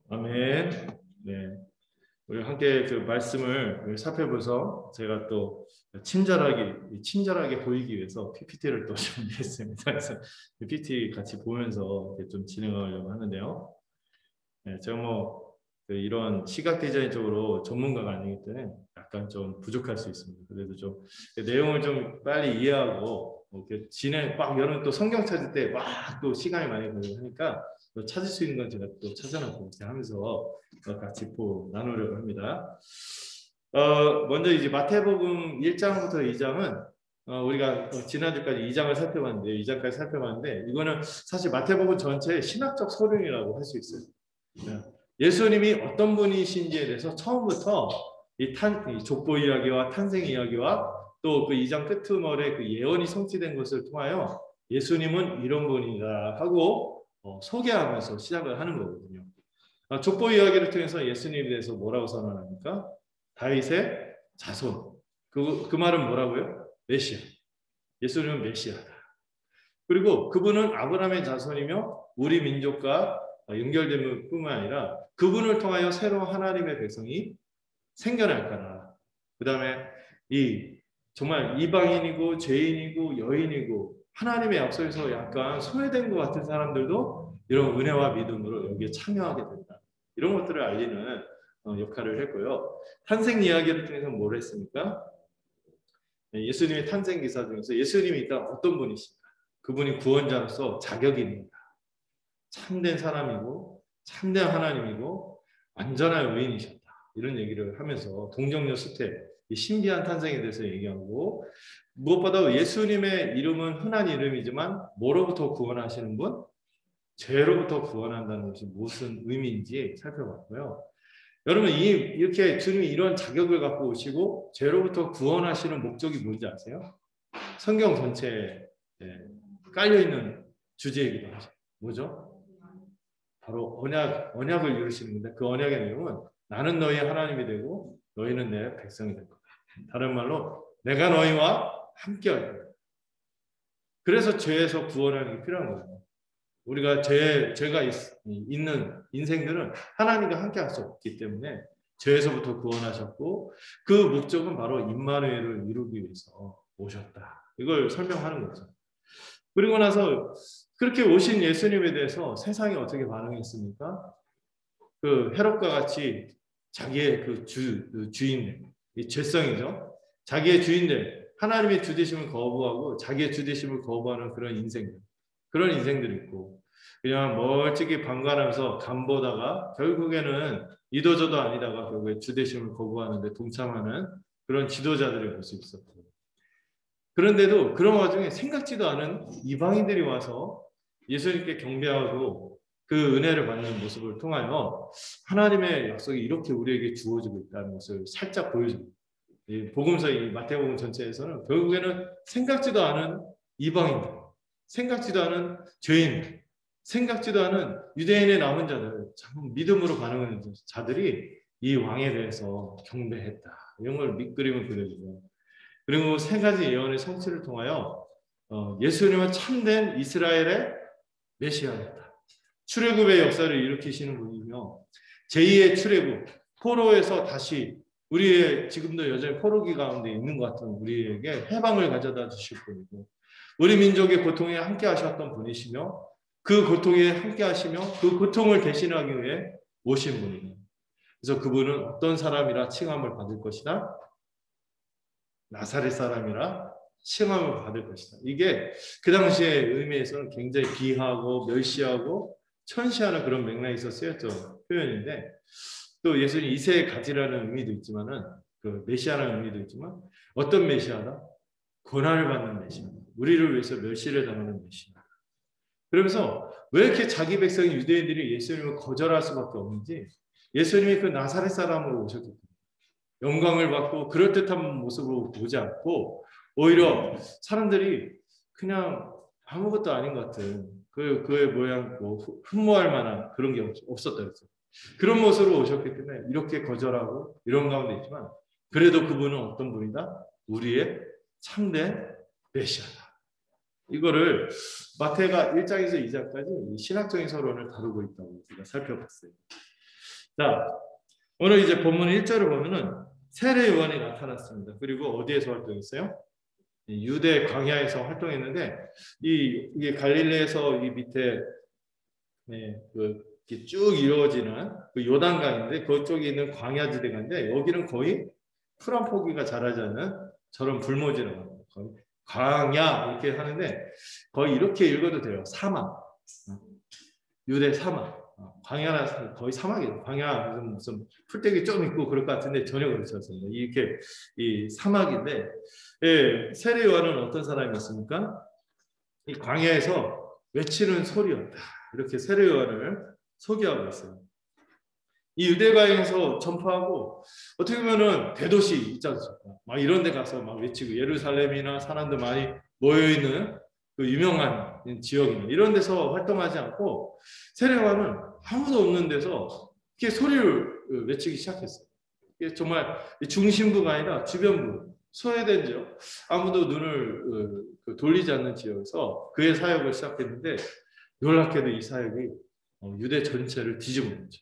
아멘. 네. 우리 함께 그 말씀을 살펴보면서 제가 또 친절하게 보이기 위해서 PPT를 또 준비했습니다. 그래서 PPT 같이 보면서 좀 진행하려고 하는데요. 네, 제가 이런 시각 디자인 쪽으로 전문가가 아니기 때문에 약간 좀 부족할 수 있습니다. 그래도 좀 내용을 좀 빨리 이해하고 이렇게 여러분 또 성경 찾을 때 막 또 시간이 많이 걸리고 하니까 또 찾을 수 있는 건 제가 또 찾아놓고 이렇게 하면서 같이 나누려고 합니다. 먼저 이제 마태복음 1장부터 2장은 우리가 지난주까지 2장을 살펴봤는데 2장까지 살펴봤는데 이거는 사실 마태복음 전체의 신학적 서론이라고 할 수 있어요. 예수님이 어떤 분이신지에 대해서 처음부터 이 족보 이야기와 탄생 이야기와 또 그 2장 끝머리에 그 예언이 성취된 것을 통하여 예수님은 이런 분이다 하고 소개하면서 시작을 하는 거거든요. 족보 이야기를 통해서 예수님에 대해서 뭐라고 선언합니까? 다윗의 자손. 그 말은 뭐라고요? 메시아. 예수님은 메시아다. 그리고 그분은 아브라함의 자손이며 우리 민족과 연결된 뿐만 아니라 그분을 통하여 새로운 하나님의 백성이 생겨날 거다. 그 다음에 정말 이방인이고 죄인이고 여인이고 하나님의 약속에서 약간 소외된 것 같은 사람들도 이런 은혜와 믿음으로 여기에 참여하게 된다. 이런 것들을 알리는 역할을 했고요. 탄생 이야기를 통해서 뭘 했습니까? 예수님의 탄생 기사 중에서 예수님이 일단 어떤 분이신가? 그분이 구원자로서 자격이 있는가? 참된 사람이고 참된 하나님이고 완전한 의인이셨다. 이런 얘기를 하면서 동정녀 수태, 이 신비한 탄생에 대해서 얘기하고 무엇보다 예수님의 이름은 흔한 이름이지만 뭐로부터 구원하시는 분? 죄로부터 구원한다는 것이 무슨 의미인지 살펴봤고요. 여러분 이렇게 주님이 이런 자격을 갖고 오시고 죄로부터 구원하시는 목적이 뭔지 아세요? 성경 전체에 깔려있는 주제이기도 하죠. 뭐죠? 바로 언약을 이루시는 건데 그 언약의 내용은 나는 너희 하나님이 되고 너희는 내 백성이 될 거다. 다른 말로 내가 너희와 함께 할 거다. 그래서 죄에서 구원하는 게 필요한 거예요. 우리가 죄가 있는 인생들은 하나님과 함께 할 수 없기 때문에 죄에서부터 구원하셨고 그 목적은 바로 임마누엘을 이루기 위해서 오셨다. 이걸 설명하는 거죠. 그리고 나서 그렇게 오신 예수님에 대해서 세상이 어떻게 반응했습니까? 그 헤롯과 같이 자기의 그 주인들, 이 죄성이죠. 자기의 주인들, 하나님의 주되심을 거부하고 자기의 주되심을 거부하는 그런 인생들. 그런 인생들이 있고 그냥 멀찍이 방관하면서 간보다가 결국에는 이도저도 아니다가 결국에 주되심을 거부하는데 동참하는 그런 지도자들의 모습이 있었고 그런데도 그런 와중에 생각지도 않은 이방인들이 와서 예수님께 경배하고 그 은혜를 받는 모습을 통하여 하나님의 약속이 이렇게 우리에게 주어지고 있다는 것을 살짝 보여줍니다. 복음서 이 마태복음 전체에서는 결국에는 생각지도 않은 이방인들, 생각지도 않은 죄인, 생각지도 않은 유대인의 남은 자들, 참 믿음으로 반응하는 자들이 이 왕에 대해서 경배했다. 이런 걸 밑그림을 그려주죠. 그리고 세 가지 예언의 성취를 통하여 예수님은 참된 이스라엘의 메시아였다. 출애굽의 역사를 일으키시는 분이며 제2의 출애굽, 포로에서 다시 우리의 지금도 여전히 포로기 가운데 있는 것 같은 우리에게 해방을 가져다 주실 분이고 우리 민족의 고통에 함께 하셨던 분이시며 그 고통에 함께 하시며 그 고통을 대신하기 위해 오신 분이에요. 그래서 그분은 어떤 사람이라 칭함을 받을 것이다? 나사렛 사람이라 칭함을 받을 것이다. 이게 그 당시의 의미에서는 굉장히 비하고 멸시하고 천시하는 그런 맥락이 쓰였던 표현인데 또 예수님 이세의 가지라는 의미도 있지만은 그 메시아라는 의미도 있지만 어떤 메시아다? 고난을 받는 메시아. 우리를 위해서 멸시를 당하는 메시아. 그러면서 왜 이렇게 자기 백성 유대인들이 예수님을 거절할 수밖에 없는지 예수님이 그 나사렛 사람으로 오셨기 때문에 영광을 받고 그럴듯한 모습으로 보지 않고 오히려 사람들이 그냥 아무것도 아닌 것 같은 그의 모양 흠모할 만한 그런 게 없었다 그랬어요. 그런 모습으로 오셨기 때문에 이렇게 거절하고 이런 가운데 있지만 그래도 그분은 어떤 분이다? 우리의 참된 메시아다. 이거를 마태가 1장에서 2장까지 신학적인 서론을 다루고 있다고 우리가 살펴봤어요. 자, 오늘 이제 본문 1절을 보면은 세례 요한이 나타났습니다. 그리고 어디에서 활동했어요? 유대 광야에서 활동했는데 이게 갈릴리에서 이 밑에 이렇게 쭉 이루어지는 그 요단강인데 그쪽에 있는 광야지대가인데 여기는 거의 풀 한 포기가 자라지 않는 저런 불모지라고 합니다. 거의 광야 이렇게 하는데 거의 이렇게 읽어도 돼요. 사막, 유대 사막. 광야나 거의 사막이에요. 광야 무슨 풀떼기 좀 있고 그럴 것 같은데 전혀 그렇지 않습니다. 이렇게 이 사막인데 세례 요한은 어떤 사람이었습니까? 이 광야에서 외치는 소리였다. 이렇게 세례 요한을 소개하고 있어요. 이 유대가에서 전파하고 어떻게 보면은 대도시 있지 않습니까? 막 이런 데 가서 막 외치고 예루살렘이나 사람들 많이 모여 있는 그 유명한 지역이나 이런 데서 활동하지 않고 세례 요한은 아무도 없는 데서 이렇게 소리를 외치기 시작했어요. 이게 정말 중심부가 아니라 주변부, 소외된 지역, 아무도 눈을 돌리지 않는 지역에서 그의 사역을 시작했는데 놀랍게도 이 사역이 유대 전체를 뒤집은 거죠.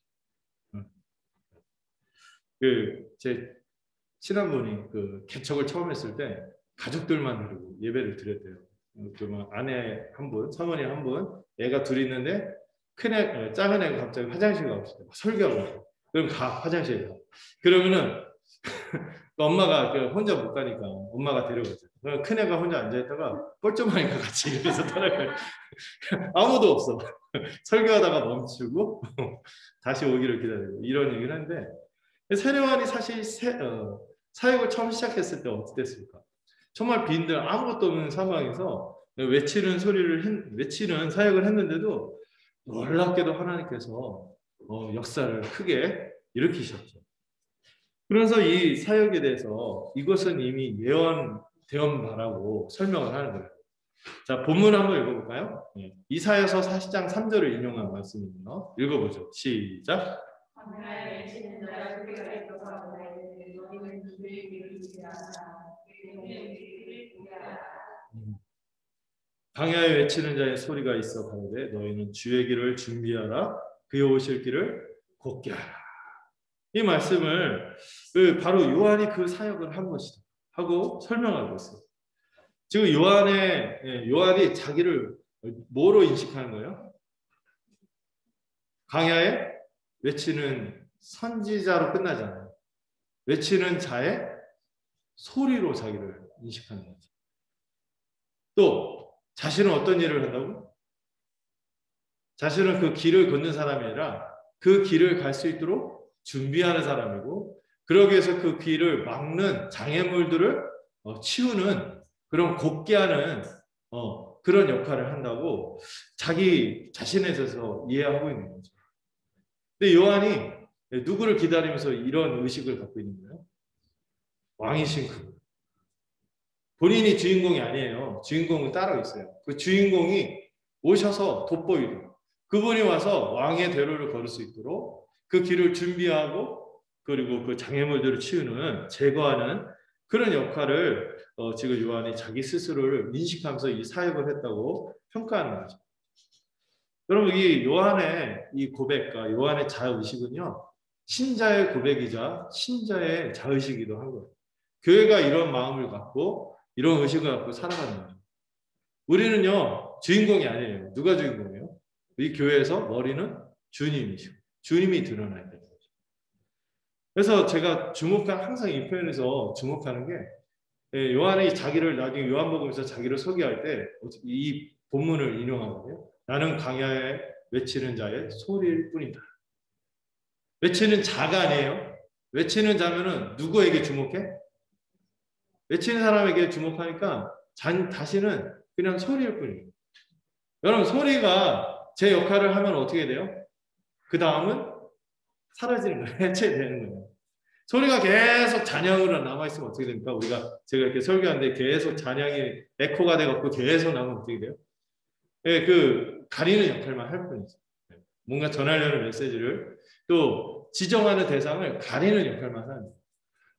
제 친한 분이 개척을 처음 했을 때 가족들만 데리고 예배를 드렸대요. 아내 한 분, 사모님 한 분, 애가 둘이 있는데 작은 애가 갑자기 화장실 가고 싶대. 설교하고. 그럼 화장실 가. 그러면은 엄마가 혼자 못 가니까 엄마가 데려가죠. 큰 애가 혼자 앉아있다가 뻘쭘하니까 같이 이러면서 따라가요. 아무도 없어. 설교하다가 멈추고 다시 오기를 기다리고 이런 얘기를 하는데 세례 요한이 사실 사역을 처음 시작했을 때 어떻게 됐을까? 정말 빈들 아무것도 없는 상황에서 외치는 사역을 했는데도 놀랍게도 하나님께서 역사를 크게 일으키셨죠. 그래서 이 사역에 대해서 이것은 이미 예언되었 바라고 설명을 하는 거예요. 자, 본문 한번 읽어볼까요? 이사야서 40장 3절을 인용한 말씀입니다. 읽어보죠. 시작. 광야에 외치는 자의 소리가 있어 가로되 너희는 주의 길을 준비하라 그의 오실 길을 곧게 하라. 이 말씀을 바로 요한이 그 사역을 한 것이다 하고 설명하고 있어요. 지금 요한이 자기를 뭐로 인식하는 거예요? 광야에 외치는 선지자로 끝나지 않아요. 외치는 자의 소리로 자기를 인식하는 거죠. 또 자신은 어떤 일을 한다고? 자신은 그 길을 걷는 사람이 아니라 그 길을 갈 수 있도록 준비하는 사람이고 그러기 위해서 그 길을 막는 장애물들을 치우는 그런 곧게 하는 그런 역할을 한다고 자기 자신에 대해서 이해하고 있는 거죠. 근데 요한이 누구를 기다리면서 이런 의식을 갖고 있는 거예요? 왕이신 그분. 본인이 주인공이 아니에요. 주인공은 따로 있어요. 그 주인공이 오셔서 돋보이고 그분이 와서 왕의 대로를 걸을 수 있도록 그 길을 준비하고 그리고 그 장애물들을 치우는 제거하는 그런 역할을 지금 요한이 자기 스스로를 인식하면서 이 사역을 했다고 평가하는 거죠. 여러분 이 요한의 이 고백과 요한의 자의식은요. 신자의 고백이자 신자의 자의식이기도 한 거예요. 교회가 이런 마음을 갖고 이런 의식을 갖고 살아가는 거죠. 우리는요. 주인공이 아니에요. 누가 주인공이에요? 이 교회에서 머리는 주님이시고 주님이 드러나야 되는 거죠. 그래서 제가 항상 이 표현에서 주목하는 게 요한이 자기를 나중에 요한복음에서 자기를 소개할 때 이 본문을 인용하거든요. 나는 광야에 외치는 자의 소리일 뿐이다. 외치는 자가 아니에요. 외치는 자면은 누구에게 주목해? 외치는 사람에게 주목하니까 다시는 그냥 소리일 뿐이에요. 여러분 소리가 제 역할을 하면 어떻게 돼요? 그 다음은 사라지는 거예요. 해체되는 거예요. 소리가 계속 잔향으로 남아있으면 어떻게 됩니까? 제가 이렇게 설교하는데 계속 잔향이 에코가 돼갖고 계속 나오면 어떻게 돼요? 가리는 역할만 할 뿐이죠. 뭔가 전하려는 메시지를 또 지정하는 대상을 가리는 역할만 하는 거예요.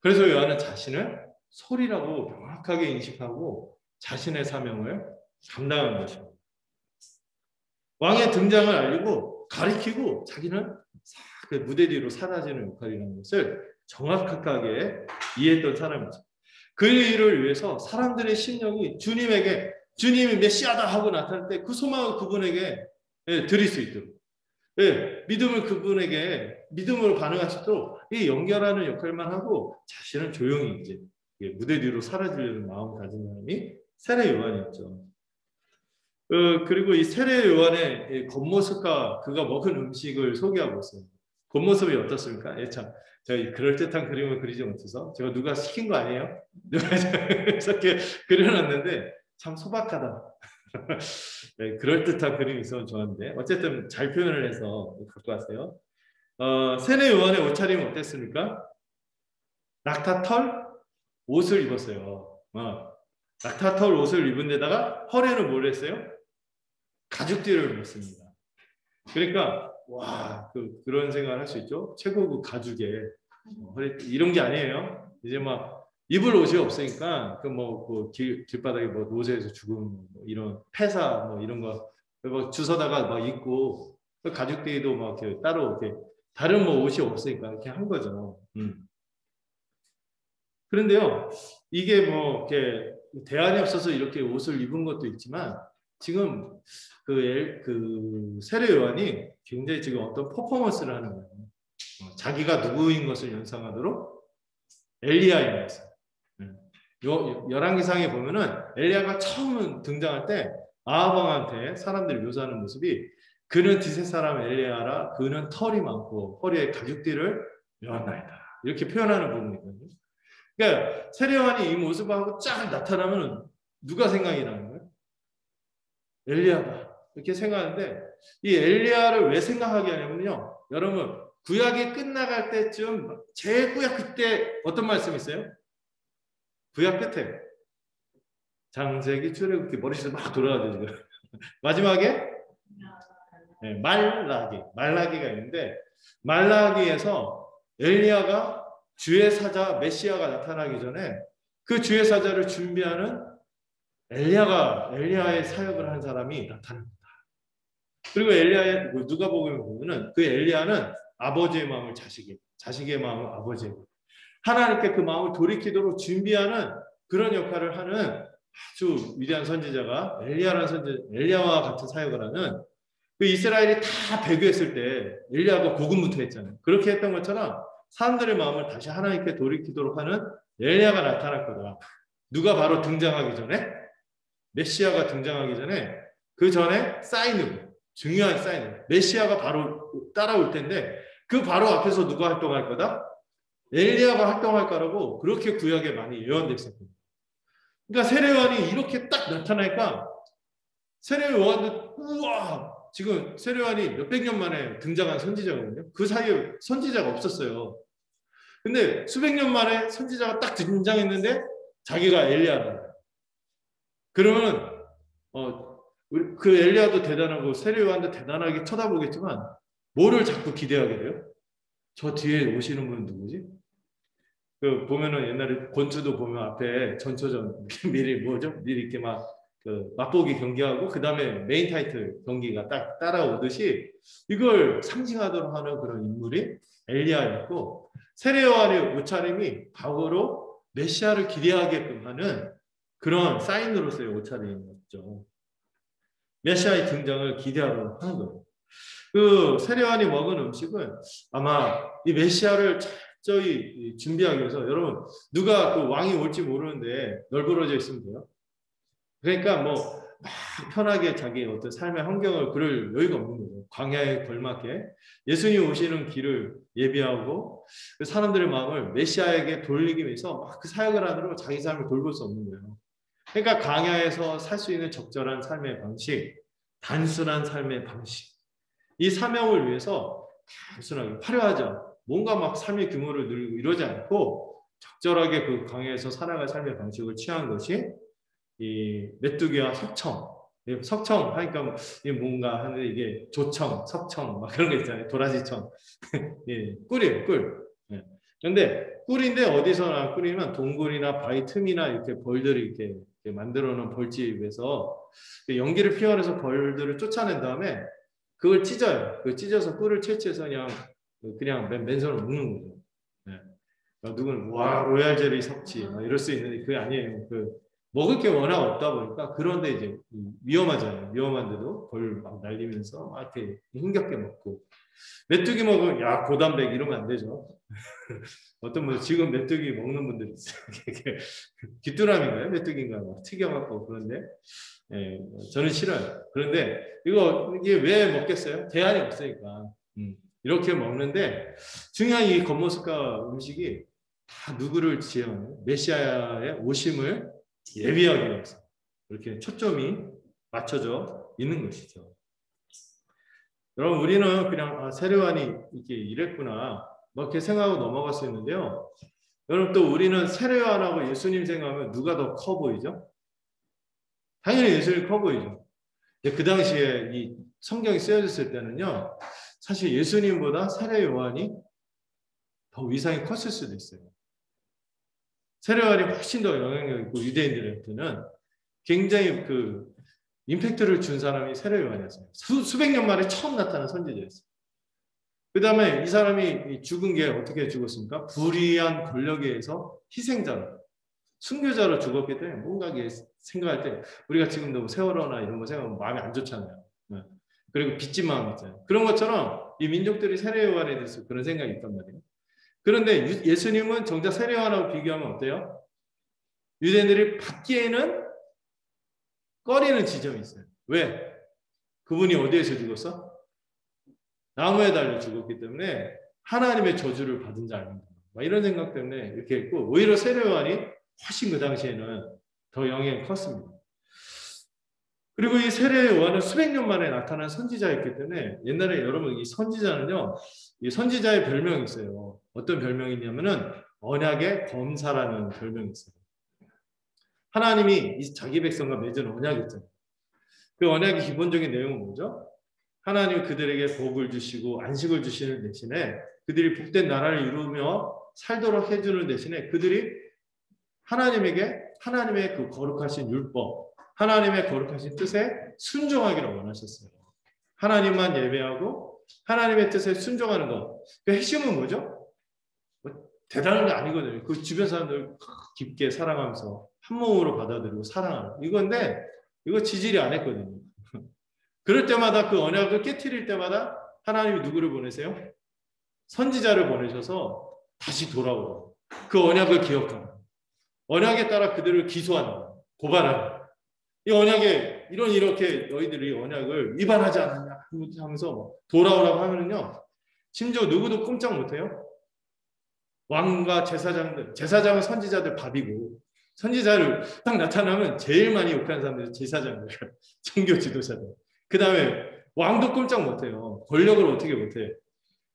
그래서 요한은 자신을 소리라고 명확하게 인식하고 자신의 사명을 감당한 것입니다. 왕의 등장을 알리고 가리키고 자기는 그 무대 뒤로 사라지는 역할이라는 것을 정확하게 이해했던 사람이죠. 그 일을 위해서 사람들의 심령이 주님에게 주님이 메시아다 하고 나타날 때 그 소망을 그분에게 드릴 수 있도록 믿음을 그분에게 믿음으로 반응할 수 있도록 이 연결하는 역할만 하고 자신은 조용히 이제 무대 뒤로 사라지려는 마음을 가진 사람이 세례 요한이었죠. 그리고 이 세례 요한의 겉모습과 그가 먹은 음식을 소개하고 있어요. 겉모습이 어떻습니까? 예, 참, 저희 그럴듯한 그림을 그리지 못해서 제가 누가 시킨 거 아니에요? 누가 이렇게 그려놨는데 참 소박하다. 네, 그럴듯한 그림이 있으면 좋았는데 어쨌든 잘 표현을 해서 갖고 왔어요. 세례 요한의 옷차림이 어땠습니까? 낙타털 옷을 입었어요. 낙타털 옷을 입은 데다가 허리에는 뭘 했어요? 가죽띠를 입었습니다. 그러니까 와, 그런 생각을 할 수 있죠. 최고급 가죽에 이런 게 아니에요. 이제 막 입을 옷이 없으니까 길바닥에 뭐 노새에서 죽은 뭐 이런 폐사 뭐 이런 거 뭐 주워다가 막 입고 가죽띠도 막 이렇게 따로 이렇게 다른 뭐 옷이 없으니까 이렇게 한 거죠. 그런데요, 이게 뭐 이렇게 대안이 없어서 이렇게 옷을 입은 것도 있지만 지금 그 세례 요한이 굉장히 지금 어떤 퍼포먼스를 하는 거예요. 자기가 누구인 것을 연상하도록 엘리야인 거였어요. 열왕기상에 보면은 엘리야가 처음 등장할 때 아하방한테 사람들이 묘사하는 모습이 그는 디셋 사람 엘리야라 그는 털이 많고 허리에 가죽띠를 메었나이다 이렇게 표현하는 부분이거든요. 그러니까 세례 요한이 이 모습하고 쫙 나타나면 누가 생각이 나는 거예요? 엘리야다 이렇게 생각하는데 이 엘리야를 왜 생각하게 하냐면요, 여러분 구약이 끝나갈 때쯤 제구약 그때 어떤 말씀이 있어요? 구약 끝에 창세기 출애굽기 머릿속에 막 돌아가죠 지금. 마지막에 말라기가 있는데 말라기에서 엘리야가 주의 사자 메시아가 나타나기 전에 그 주의 사자를 준비하는 엘리야의 사역을 한 사람이 나타납니다. 그리고 엘리야의 누가복음에 보면은 그 엘리야는 아버지의 마음을 자식의 마음을 아버지의 마음, 하나님께 그 마음을 돌이키도록 준비하는 그런 역할을 하는 아주 위대한 선지자가 엘리야와 같은 사역을 하는 그 이스라엘이 다 배교했을 때 엘리야가 복음부터 했잖아요. 그렇게 했던 것처럼 사람들의 마음을 다시 하나님께 돌이키도록 하는 엘리야가 나타날 거다. 누가 바로 등장하기 전에 메시아가 등장하기 전에 그 전에 중요한 사인으로 메시아가 바로 따라올 텐데 그 바로 앞에서 누가 활동할 거다? 엘리야가 활동할 거라고 그렇게 구약에 많이 예언되어 있었거든요. 그러니까 세례 요한이 이렇게 딱 나타나니까 세례 요한도 우와, 지금 세례 요한이 몇백 년 만에 등장한 선지자거든요. 그 사이에 선지자가 없었어요. 근데 수백 년 만에 선지자가 딱 등장했는데 자기가 엘리야라는 거예요. 그러면 그 엘리야도 대단하고 세례 요한도 대단하게 쳐다보겠지만 뭐를 자꾸 기대하게 돼요? 저 뒤에 오시는 분은 누구지? 보면은 옛날에 권투도 보면 앞에 전초전 미리 이렇게 막 맛보기 경기하고 그 다음에 메인 타이틀 경기가 딱 따라오듯이 이걸 상징하도록 하는 그런 인물이 엘리야였고 세례 요한의 옷차림이 바로 메시아를 기대하게끔 하는 그런 사인으로서의 옷차림이었죠. 메시아의 등장을 기대하도록 하는 거예요. 그 세례 요한이 먹은 음식은 아마 이 메시아를 철저히 준비하기 위해서 여러분 누가 그 왕이 올지 모르는데 널브러져 있으면 돼요. 그러니까 뭐 막 편하게 자기 어떤 삶의 환경을 그럴 여유가 없는 거죠. 광야에 걸맞게 예수님 오시는 길을 예비하고 사람들의 마음을 메시아에게 돌리기 위해서 막 그 사역을 하도록 자기 삶을 돌볼 수 없는 거예요. 그러니까 광야에서 살 수 있는 적절한 삶의 방식, 단순한 삶의 방식, 이 사명을 위해서 단순하게 화려하죠. 뭔가 막 삶의 규모를 늘리고 이러지 않고 적절하게 그 광야에서 살아갈 삶의 방식을 취한 것이 이 메뚜기와 석청 하니까 이게 뭔가 하는데 이게 조청, 석청 막 그런 거 있잖아요. 도라지청. 예, 꿀이에요, 꿀. 그런데 꿀인데 어디서 나 꿀이면 동굴이나 바위 틈이나 이렇게 벌들이 이렇게 만들어 놓은 벌집에서 연기를 피워내서 벌들을 쫓아낸 다음에 그걸 찢어요. 그 찢어서 꿀을 채취해서 그냥 맨손으로 먹는 거죠. 네. 누구는 와 로얄 젤리 섭취 이럴 수 있는데 그게 아니에요. 먹을 게 워낙 없다 보니까 그런데 이제 위험하잖아요. 위험한데도 벌 막 날리면서 막 이렇게 힘겹게 먹고 메뚜기 먹으면 야 고단백 이러면 안 되죠. 어떤 분 지금 메뚜기 먹는 분들 있어요. 귀뚜라미인가요? 메뚜기인가 막 튀겨갖고 그런데 저는 싫어요. 그런데 이게 왜 먹겠어요? 대안이 없으니까 이렇게 먹는데 중요한 이 겉모습과 음식이 다 누구를 지향하는 메시아의 오심을 예비하기 위해서 이렇게 초점이 맞춰져 있는 것이죠. 여러분 우리는 그냥 세례요한이 이렇게 이랬구나 뭐 이렇게 생각하고 넘어갈 수 있는데요. 여러분 또 우리는 세례요한하고 예수님 생각하면 누가 더 커 보이죠? 당연히 예수님이 커 보이죠. 근데 그 당시에 이 성경이 쓰여졌을 때는요. 사실 예수님보다 세례요한이 더 위상이 컸을 수도 있어요. 세례요한이 훨씬 더 영향력 있고 유대인들한테는 굉장히 임팩트를 준 사람이 세례요한이었어요. 수백 년 만에 처음 나타난 선지자였어요. 그 다음에 이 사람이 죽은 게 어떻게 죽었습니까? 불의한 권력에 의해서 희생자로, 순교자로 죽었기 때문에 뭔가 생각할 때 우리가 지금도 세월호나 이런 거 생각하면 마음이 안 좋잖아요. 그리고 빚진 마음 있잖아요. 그런 것처럼 이 민족들이 세례요한에 대해서 그런 생각이 있단 말이에요. 그런데 예수님은 정작 세례요한하고 비교하면 어때요? 유대인들이 받기에는 꺼리는 지점이 있어요. 왜? 그분이 어디에서 죽었어? 나무에 달려 죽었기 때문에 하나님의 저주를 받은 자 아닙니까? 이런 생각 때문에 이렇게 했고 오히려 세례요한이 훨씬 그 당시에는 더 영향이 컸습니다. 그리고 이 세례요한은 수백 년 만에 나타난 선지자였기 때문에 옛날에 여러분 이 선지자는요, 이 선지자의 별명이 있어요. 어떤 별명이 있냐면은 언약의 검사라는 별명이 있어요. 하나님이 자기 백성과 맺은 언약이 있잖아요. 그 언약의 기본적인 내용은 뭐죠? 하나님이 그들에게 복을 주시고 안식을 주시는 대신에 그들이 복된 나라를 이루며 살도록 해주는 대신에 그들이 하나님의 그 거룩하신 율법, 하나님의 거룩하신 뜻에 순종하기를 원하셨어요. 하나님만 예배하고 하나님의 뜻에 순종하는 것. 그 핵심은 뭐죠? 대단한 게 아니거든요. 그 주변 사람들 깊게 사랑하면서 한 몸으로 받아들이고 사랑하는 이건데 이거 지질이 안 했거든요. 그럴 때마다 그 언약을 깨트릴 때마다 하나님이 누구를 보내세요? 선지자를 보내셔서 다시 돌아오고 그 언약을 기억하는 언약에 따라 그들을 기소하는 고발하는 이 언약에 이렇게 너희들이 언약을 위반하지 않느냐 하면서 돌아오라고 하면은요 심지어 누구도 꼼짝 못해요. 왕과 제사장은 선지자들 밥이고 선지자를 딱 나타나면 제일 많이 욕하는 사람들이 제사장들, 종교 지도자들. 그 다음에 왕도 꼼짝 못해요. 권력을 어떻게 못해.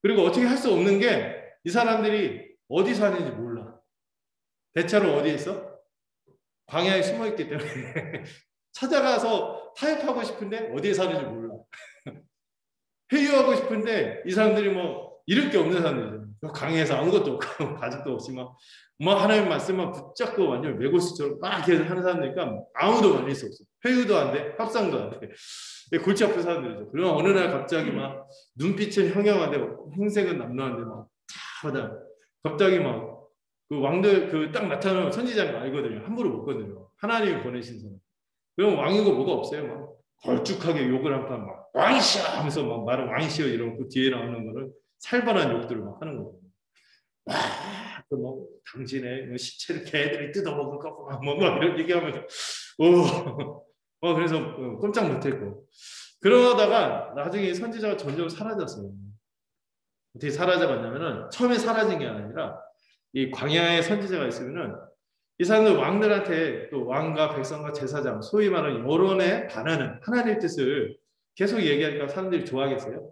그리고 어떻게 할 수 없는 게 이 사람들이 어디 사는지 몰라. 대체로 어디에 있어? 광야에 숨어 있기 때문에 찾아가서 타협하고 싶은데 어디에 사는지 몰라. 회유하고 싶은데 이 사람들이 잃을 게 없는 사람들이잖아요. 강의에서 아무것도 없고 가족도 없이 하나님 말씀만 붙잡고 완전 메고스처럼 막 이렇게 하는 사람들이니까 아무도 말릴 수 없어. 회유도 안 돼, 합상도 안 돼. 골치 아픈 사람들이죠. 그러면 어느 날 갑자기 눈빛은 형형한데 행색은 남루한데 갑자기 그 왕들 딱 나타나면 선지자가 알거든요. 함부로 못 건드려. 하나님이 보내신 사람. 그럼 왕이고 뭐가 없어요. 걸쭉하게 욕을 한 판 왕이시여 하면서 말은 왕이시여 이러고 그 뒤에 나오는 거를 살벌한 욕들을 하는 거예요. 당신의 시체를 개들이 뜯어먹을 거고 이런 얘기하면서 그래서 꼼짝 못했고 그러다가 나중에 선지자가 점점 사라졌어요. 어떻게 사라져갔냐면은 처음에 사라진 게 아니라 이 광야에 선지자가 있으면은 이 사람들 왕들한테 또 왕과 백성과 제사장 소위 말하는 여론에 반하는 하나님의 뜻을 계속 얘기하니까 사람들이 좋아하겠어요?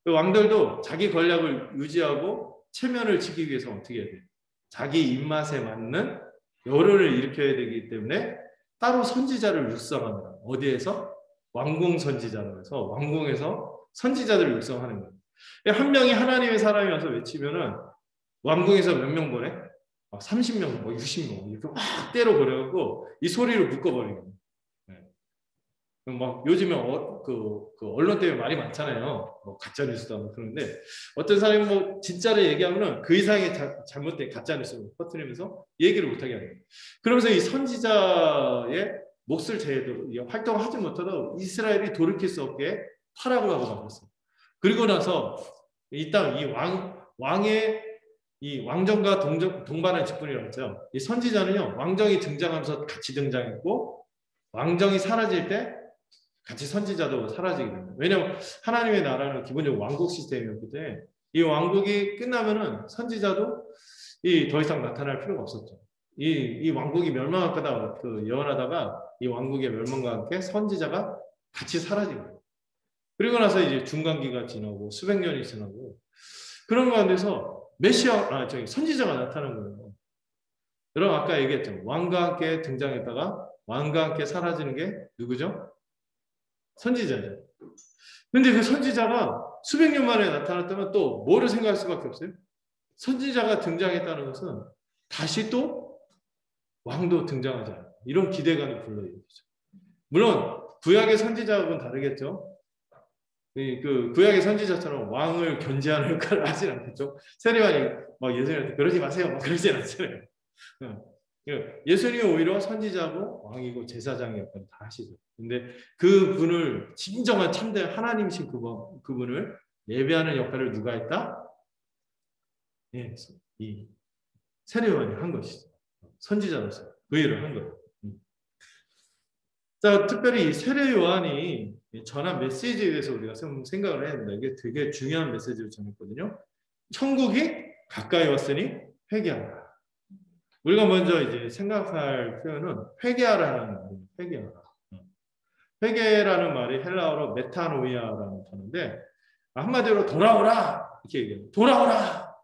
그 왕들도 자기 권력을 유지하고 체면을 지키기 위해서 어떻게 해야 돼요? 자기 입맛에 맞는 여론을 일으켜야 되기 때문에 따로 선지자를 육성합니다. 어디에서? 왕궁 선지자라고 해서 왕궁에서 선지자들을 육성하는 거예요. 한 명이 하나님의 사람이 와서 외치면은 왕궁에서 몇 명 보내? 막 30명, 뭐 60명 이렇게 막 때려버려갖고 이 소리를 묶어버리는 거예요. 막 요즘에 그 언론 때문에 말이 많잖아요. 뭐 가짜뉴스다 뭐 그런데 어떤 사람이 뭐 진짜를 얘기하면은 그 이상의 잘못된 가짜뉴스를 퍼뜨리면서 얘기를 못하게 하는 거예요. 그러면서 이 선지자의 몫을 제대로 활동을 하지 못하도 이스라엘이 돌이킬 수 없게 타락을 하고 말았어요. 그리고 나서 이 땅 이 왕의 이 왕정과 동반한 직분이라고 했죠. 이 선지자는요 왕정이 등장하면서 같이 등장했고 왕정이 사라질 때 같이 선지자도 사라지게 됩니다. 왜냐하면 하나님의 나라는 기본적으로 왕국 시스템이었기 때문에 이 왕국이 끝나면은 선지자도 더 이상 나타날 필요가 없었죠. 이 왕국이 멸망할 거다 예언하다가 이 왕국의 멸망과 함께 선지자가 같이 사라진 거예요. 그리고 나서 이제 중간기가 지나고 수백 년이 지나고 그런 가운데서 선지자가 나타난 거예요. 여러분 아까 얘기했죠. 왕과 함께 등장했다가 왕과 함께 사라지는 게 누구죠? 선지자죠. 근데 그 선지자가 수백 년 만에 나타났다면 또 뭐를 생각할 수밖에 없어요? 선지자가 등장했다는 것은 다시 또 왕도 등장하지 않아요. 이런 기대감이 불러일으키죠. 물론 구약의 선지자하고는 다르겠죠. 그 구약의 선지자처럼 왕을 견제하는 역할을 하진 않겠죠. 세례관이 막 예수님한테 그러지 마세요. 막 그러진 않잖아요. 예수님이 오히려 선지자고 왕이고 제사장의 역할을 다 하시죠. 근데 그분을 진정한 참된 하나님이신 그분을 예배하는 역할을 누가 했다? 예, 이 세례요한이 한 것이죠. 선지자로서 그 일을 한 거예요. 자, 특별히 이 세례요한이 전한 메시지에 대해서 우리가 생각을 해야 된다. 이게 되게 중요한 메시지를 전했거든요. 천국이 가까이 왔으니 회개하라. 우리가 먼저 이제 생각할 표현은 회개하라는 말이에요. 회개하라. 회개라는 말이 헬라어로 메타노이아라는 단어인데 한마디로 돌아오라 이렇게 얘기해요. 돌아오라,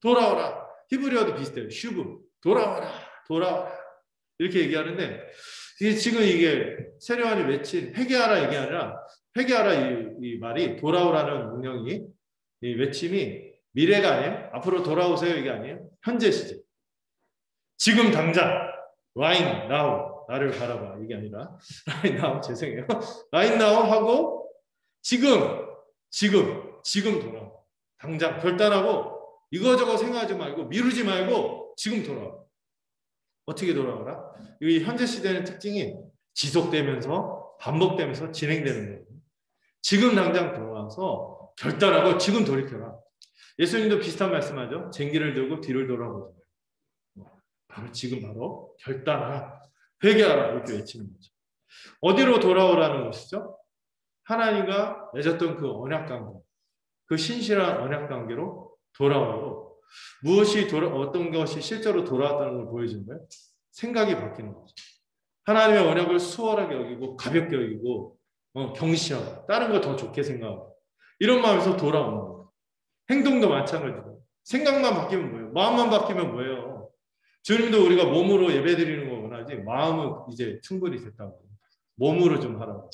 돌아오라. 히브리어도 비슷해요. 슈브, 돌아오라, 돌아오라 이렇게 얘기하는데 지금 이게 세례요한이 외친 회개하라 이게 아니라 회개하라 이 말이 돌아오라는 명령이 이 외침이 미래가 아니에요. 앞으로 돌아오세요 이게 아니에요. 현재 시제. 지금 당장 right now 나를 바라봐 이게 아니라 right now 죄송해요. right now 하고 지금 돌아와. 당장 결단하고 이거저거 생각하지 말고 미루지 말고 지금 돌아와. 어떻게 돌아오라? 이 현재 시대의 특징이 지속되면서 반복되면서 진행되는 거예요. 지금 당장 돌아와서 결단하고 지금 돌이켜라. 예수님도 비슷한 말씀하죠. 쟁기를 들고 뒤를 돌아보잖아요. 바로 지금 바로 결단하라. 회개하라. 이렇게 외치는 거죠. 어디로 돌아오라는 것이죠? 하나님과 맺었던 그 언약관계, 그 신실한 언약관계로 돌아오고 어떤 것이 실제로 돌아왔다는 걸 보여주는 거예요. 생각이 바뀌는 거죠. 하나님의 언약을 수월하게 여기고 가볍게 여기고 경시하고 다른 거 더 좋게 생각하고 이런 마음에서 돌아오는 거예요. 행동도 마찬가지고 생각만 바뀌면 뭐예요? 마음만 바뀌면 뭐예요? 주님도 우리가 몸으로 예배드리는 거 원하지 마음은 이제 충분히 됐다고 몸으로 좀 하라고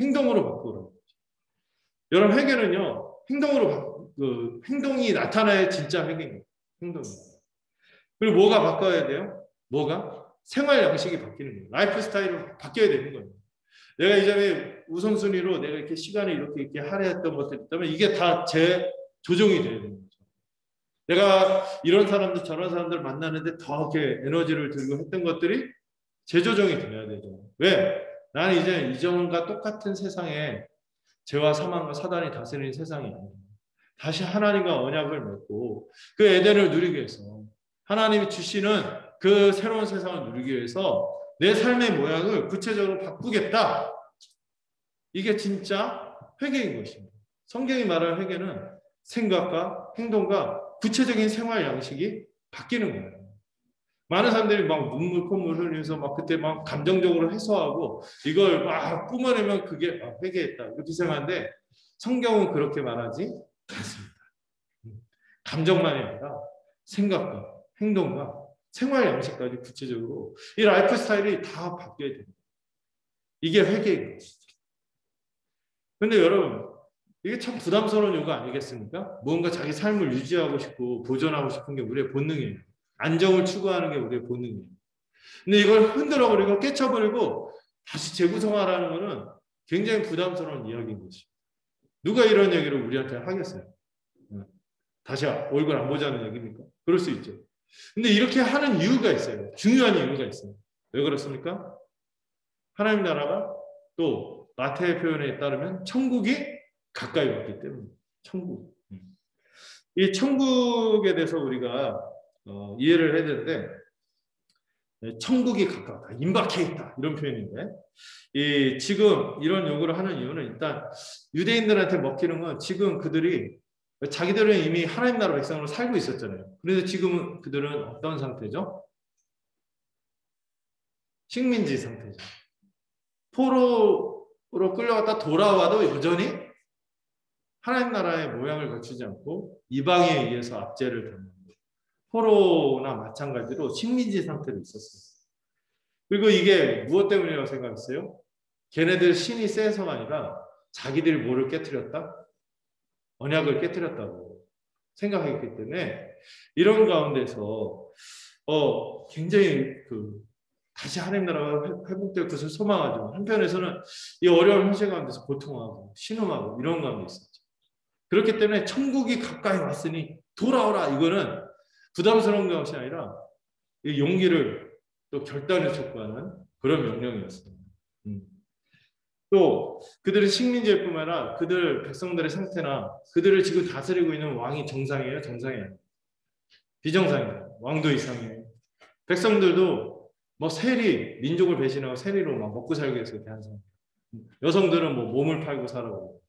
행동으로 바꾸라고. 여러분 회개는요 행동이 나타나야 진짜 회개입니다. 행동이. 그리고 뭐가 바꿔야 돼요? 뭐가? 생활 양식이 바뀌는 거예요. 라이프 스타일이 바뀌어야 되는 거예요. 내가 이전에 우선순위로 내가 이렇게 시간을 이렇게 할애했던 것들이 있다면 이게 다 제 조정이 돼야 되는 거죠. 내가 이런 사람들 저런 사람들 만나는데 더 이렇게 에너지를 들고 했던 것들이 재조정이 돼야 되죠. 왜? 나는 이제 이전과 똑같은 세상에 죄와 사망과 사단이 다스리는 세상이 아니에요. 다시 하나님과 언약을 맺고 그 에덴을 누리기 위해서 하나님이 주시는 그 새로운 세상을 누리기 위해서 내 삶의 모양을 구체적으로 바꾸겠다. 이게 진짜 회개인 것입니다. 성경이 말하는 회개는 생각과 행동과 구체적인 생활 양식이 바뀌는 거예요. 많은 사람들이 막 눈물 콧물 흘리면서 막 그때 막 감정적으로 해소하고 이걸 막 뿜어내면 그게 회개했다 이렇게 생각하는데 성경은 그렇게 말하지 않습니다. 감정만이 아니라 생각과 행동과 생활 양식까지 구체적으로 이 라이프 스타일이 다 바뀌어야 됩니다. 이게 회개인 것이죠. 그런데 여러분 이게 참 부담스러운 요구 아니겠습니까? 뭔가 자기 삶을 유지하고 싶고 보존하고 싶은 게 우리의 본능이에요. 안정을 추구하는 게 우리의 본능이에요. 근데 이걸 흔들어버리고 깨쳐버리고 다시 재구성하라는 것은 굉장히 부담스러운 이야기인 것이죠. 누가 이런 얘기를 우리한테 하겠어요? 다시 얼굴 안 보자는 얘기입니까? 그럴 수 있죠. 근데 이렇게 하는 이유가 있어요. 중요한 이유가 있어요. 왜 그렇습니까? 하나님 나라가 또 마태의 표현에 따르면 천국이 가까이 왔기 때문에 천국. 이 천국에 대해서 우리가 이해를 해야 되는데 천국이 가까웠다. 임박해 있다. 이런 표현인데 지금 이런 요구를 하는 이유는 일단 유대인들한테 먹히는 건 지금 그들이 자기들은 이미 하나님 나라 백성으로 살고 있었잖아요. 그래서 지금은 그들은 어떤 상태죠? 식민지 상태죠. 포로로 끌려갔다 돌아와도 여전히 하나님 나라의 모양을 갖추지 않고 이방에 의해서 압제를 당하는 포로나 마찬가지로 식민지 상태로 있었어요. 그리고 이게 무엇 때문이라고 생각했어요? 걔네들 신이 세서가 아니라 자기들이 뭐를 깨트렸다? 언약을 깨트렸다고 생각했기 때문에 이런 가운데서 굉장히 다시 하나님 나라가 회복될 것을 소망하죠. 한편에서는 이 어려운 현실 가운데서 고통하고 신음하고 이런 가운데 있었죠. 그렇기 때문에 천국이 가까이 왔으니 돌아오라. 이거는 부담스러운 것이 아니라 용기를 또 결단을 촉구하는 그런 명령이었습니다. 또 그들의 식민지일 뿐만 아니라 그들 백성들의 상태나 그들을 지금 다스리고 있는 왕이 정상이에요? 정상이 아니에요? 비정상이에요. 왕도 이상이에요. 백성들도 뭐 세리, 민족을 배신하고 세리로 막 먹고 살기 위해서 이렇게 하는 사람. 여성들은 뭐 몸을 팔고 살아오고.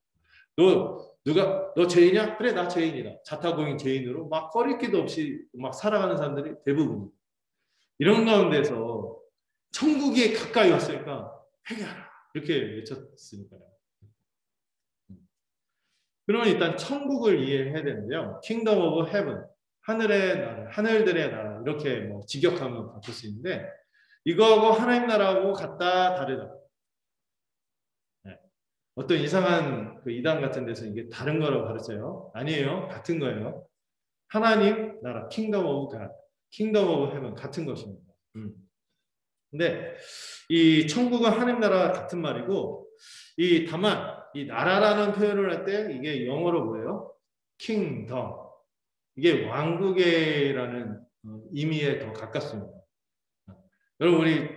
너 죄인이야? 그래, 나 죄인이다. 자타공인 죄인으로 막 꺼리기도 없이 막 살아가는 사람들이 대부분. 이런 가운데서 천국이 가까이 왔으니까 회개하라. 이렇게 외쳤으니까요. 그러면 일단 천국을 이해해야 되는데요. Kingdom of Heaven, 하늘의 나라, 하늘들의 나라 이렇게 뭐 직역하면 바꿀 수 있는데 이거하고 하나님 나라하고 같다 다르다. 네. 어떤 이상한 이단 같은 데서 이게 다른 거라고 가르쳐요. 아니에요. 같은 거예요. 하나님 나라, Kingdom of God, Kingdom of Heaven 같은 것입니다. 근데 이 천국은 하나님 나라 같은 말이고 다만 이 나라라는 표현을 할 때 이게 영어로 뭐예요? 킹덤. 이게 왕국이라는 의미에 더 가깝습니다. 여러분 우리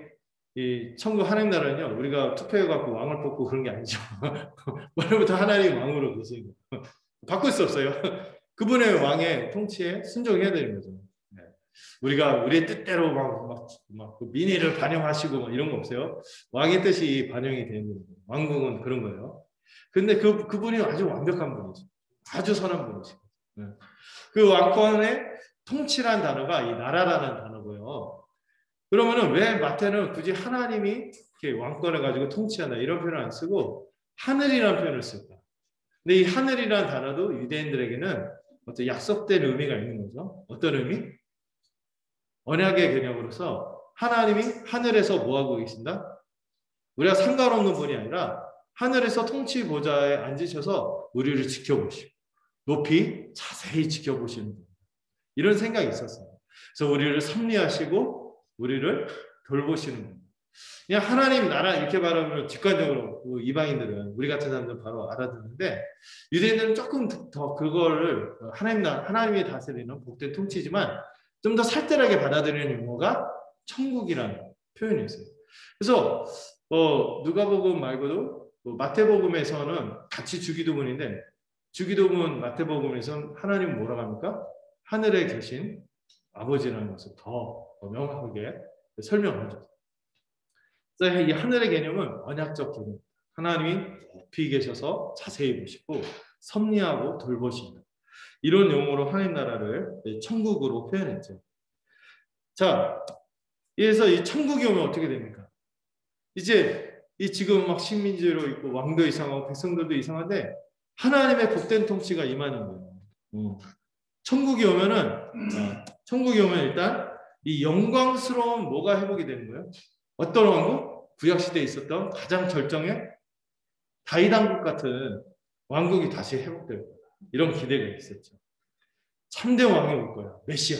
이 천국 하나님 나라는요. 우리가 투표해 갖고 왕을 뽑고 그런 게 아니죠. 원래부터 하나님 왕으로 계신 거예요. 바꿀 수 없어요. 그분의 왕의 통치에 순종해야 되는 거죠. 우리가 우리의 뜻대로 막 민의를 반영하시고 막 이런 거 없어요. 왕의 뜻이 반영이 되는 거예요. 왕국은 그런 거예요. 근데 그분이 아주 완벽한 분이죠. 아주 선한 분이죠. 그 왕권의 통치란 단어가 이 나라라는 단어고요. 그러면은 왜 마태는 굳이 하나님이 이렇게 왕권을 가지고 통치한다 이런 표현을 안 쓰고 하늘이라는 표현을 쓸까? 근데 이 하늘이라는 단어도 유대인들에게는 어떤 약속된 의미가 있는 거죠. 어떤 의미? 언약의 개념으로서 하나님이 하늘에서 뭐하고 계신다? 우리가 상관없는 분이 아니라 하늘에서 통치 보좌에 앉으셔서 우리를 지켜보시고 높이 자세히 지켜보시는 분. 이런 생각이 있었어요. 그래서 우리를 섭리하시고 우리를 돌보시는 분. 그냥 하나님 나라 이렇게 말하면 직관적으로 이방인들은 우리 같은 사람들은 바로 알아듣는데 유대인들은 조금 더 그거를 하나님이 다스리는 복된 통치지만 좀 더 살뜰하게 받아들이는 용어가 천국이라는 표현이었어요. 그래서 누가복음 말고도 마태복음에서는 같이 주기도문인데 주기도문 마태복음에서는 하나님 뭐라고 합니까? 하늘에 계신 아버지라는 것을 더 명확하게 설명하죠. 그래서 이 하늘의 개념은 언약적 개념. 하나님이 높이 계셔서 자세히 보시고 섭리하고 돌보신다. 이런 용어로 하나님 나라를 천국으로 표현했죠. 자, 그래서 이 천국이 오면 어떻게 됩니까? 이제 지금 막 식민지로 있고 왕도 이상하고 백성들도 이상한데 하나님의 복된 통치가 임하는 거예요. 천국이 오면 일단 이 영광스러운 뭐가 회복이 되는 거예요? 어떤 왕국? 구약 시대에 있었던 가장 절정의 다윗 왕국 같은 왕국이 다시 회복될 거다. 이런 기대가 있었죠. 참된 왕이 올 거야. 메시아.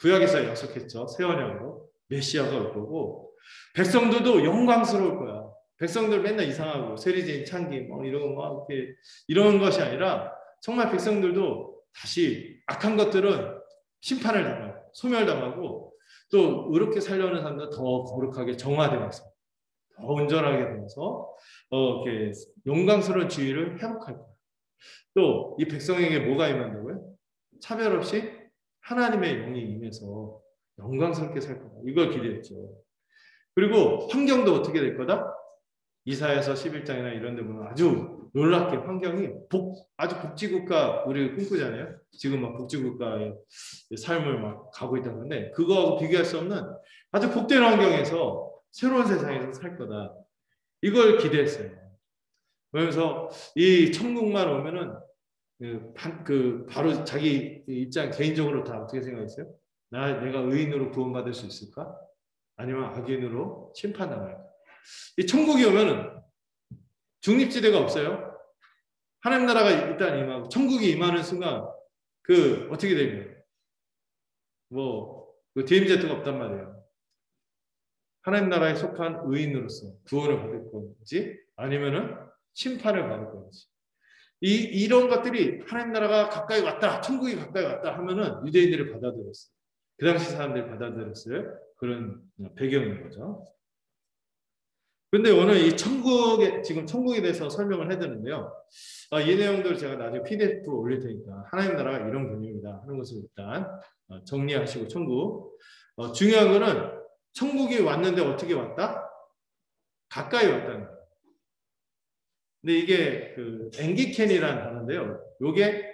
구약에서 약속했죠. 새 언약으로 메시아가 올 거고 백성들도 영광스러울 거야. 백성들 맨날 이상하고 세리진 창기 뭐 이런 거 이렇게 이런 것이 아니라 정말 백성들도 다시 악한 것들은 심판을 당하고 소멸당하고 또 의롭게 살려는 사람들 더 거룩하게 정화되면서 더 온전하게 되면서 이렇게 영광스러운 지위를 회복할 거야. 또 이 백성에게 뭐가 임한다고요? 차별 없이 하나님의 영이 임해서 영광스럽게 살 거다. 이걸 기대했죠. 그리고 환경도 어떻게 될 거다? 이사야서 11장이나 이런 데 보면 아주 놀랍게 환경이 아주 복지국가 우리 꿈꾸잖아요. 지금 막 복지국가의 삶을 막 가고 있다는데 그거하고 비교할 수 없는 아주 복된 환경에서 새로운 세상에서 살 거다. 이걸 기대했어요. 그러면서 이 천국만 오면은 바로 자기 입장 개인적으로 다 어떻게 생각했어요? 내가 의인으로 구원받을 수 있을까? 아니면 악인으로 심판당할까? 이 천국이 오면은 중립지대가 없어요. 하나님 나라가 일단 임하고 천국이 임하는 순간 어떻게 되면 DMZ가 없단 말이에요. 하나님 나라에 속한 의인으로서 구원을 받을 건지 아니면은 심판을 받을 건지 이런 것들이 하나님 나라가 가까이 왔다, 천국이 가까이 왔다 하면은 유대인들이 받아들였어요. 그 당시 사람들이 받아들였어요. 그런 배경인 거죠. 근데 오늘 이 지금 천국에 대해서 설명을 해드리는데요. 이 내용들 제가 나중에 PDF 올릴 테니까 하나님 나라가 이런 개념이다 하는 것을 일단 정리하시고 천국. 중요한 거는 천국이 왔는데 어떻게 왔다? 가까이 왔다는 거예요. 근데 이게 앵기켄이라는 단어인데요. 요게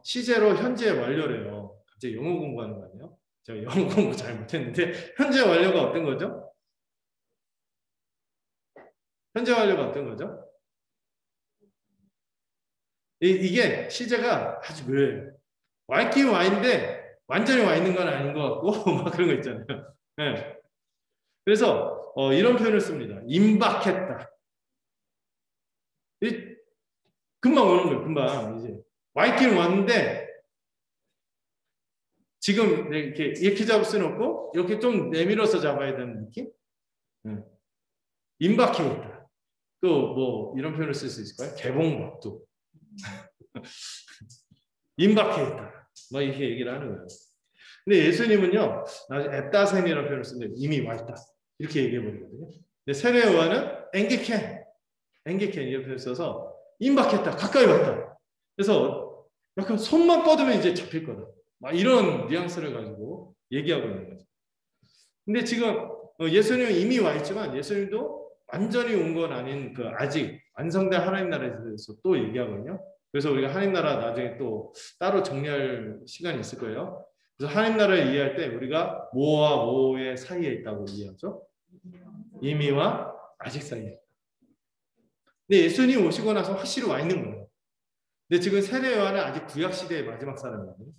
시제로 현재 완료래요. 갑자기 영어 공부하는 거 아니에요? 제가 영어 공부 잘 못했는데 현재 완료가 어떤 거죠? 현재 완료가 어떤 거죠? 이게 시제가 아주 묘해요. 와 있긴 와 있는데 완전히 와 있는 건 아닌 것 같고 막 그런 거 있잖아요. 네. 그래서 이런 표현을 씁니다. 임박했다. 금방 오는 거예요. 금방 이제 와 있긴 왔는데 지금 이렇게 잡을 수는 없고 이렇게 좀 내밀어서 잡아야 되는 느낌? 임박해 있다. 또 이런 표현을 쓸 수 있을까요? 개봉박두. 임박해 있다. 이렇게 얘기를 하는 거예요. 근데 예수님은요, 에따센이라는 표현을 쓰는데 이미 와 있다. 이렇게 얘기해 버리거든요. 근데 세례 요한은 앵기켄 이런 표현을 써서 임박했다. 가까이 왔다. 그래서 약간 손만 뻗으면 이제 잡힐 거다. 이런 뉘앙스를 가지고 얘기하고 있는 거죠. 근데 지금 예수님은 이미 와 있지만 예수님도 완전히 온 건 아닌 아직 완성된 하나님 나라에 대해서 또 얘기하거든요. 그래서 우리가 하나님 나라 나중에 또 따로 정리할 시간이 있을 거예요. 그래서 하나님 나라를 이해할 때 우리가 뭐와 뭐의 사이에 있다고 이해하죠? 이미와 아직 사이에. 근데 예수님 오시고 나서 확실히 와 있는 거예요. 근데 지금 세례 요한은 아직 구약 시대의 마지막 사람이거든요.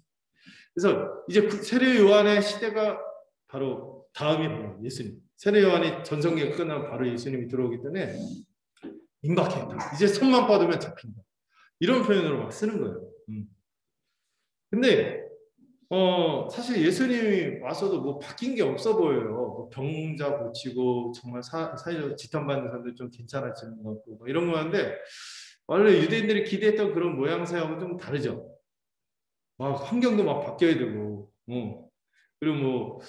그래서 이제 세례 요한의 시대가 바로 다음이 바로 예수님. 세례 요한이 전성기가 끝나면 바로 예수님이 들어오기 때문에 임박했다. 이제 손만 뻗으면 잡힌다. 이런 표현으로 막 쓰는 거예요. 근데 사실 예수님이 와서도 바뀐 게 없어 보여요. 병자 고치고 정말 사회적 지탄받는 사람들 좀 괜찮아지는 것 같고 이런 거 하는데 원래 유대인들이 기대했던 그런 모양새하고 좀 다르죠. 환경도 바뀌어야 되고 그리고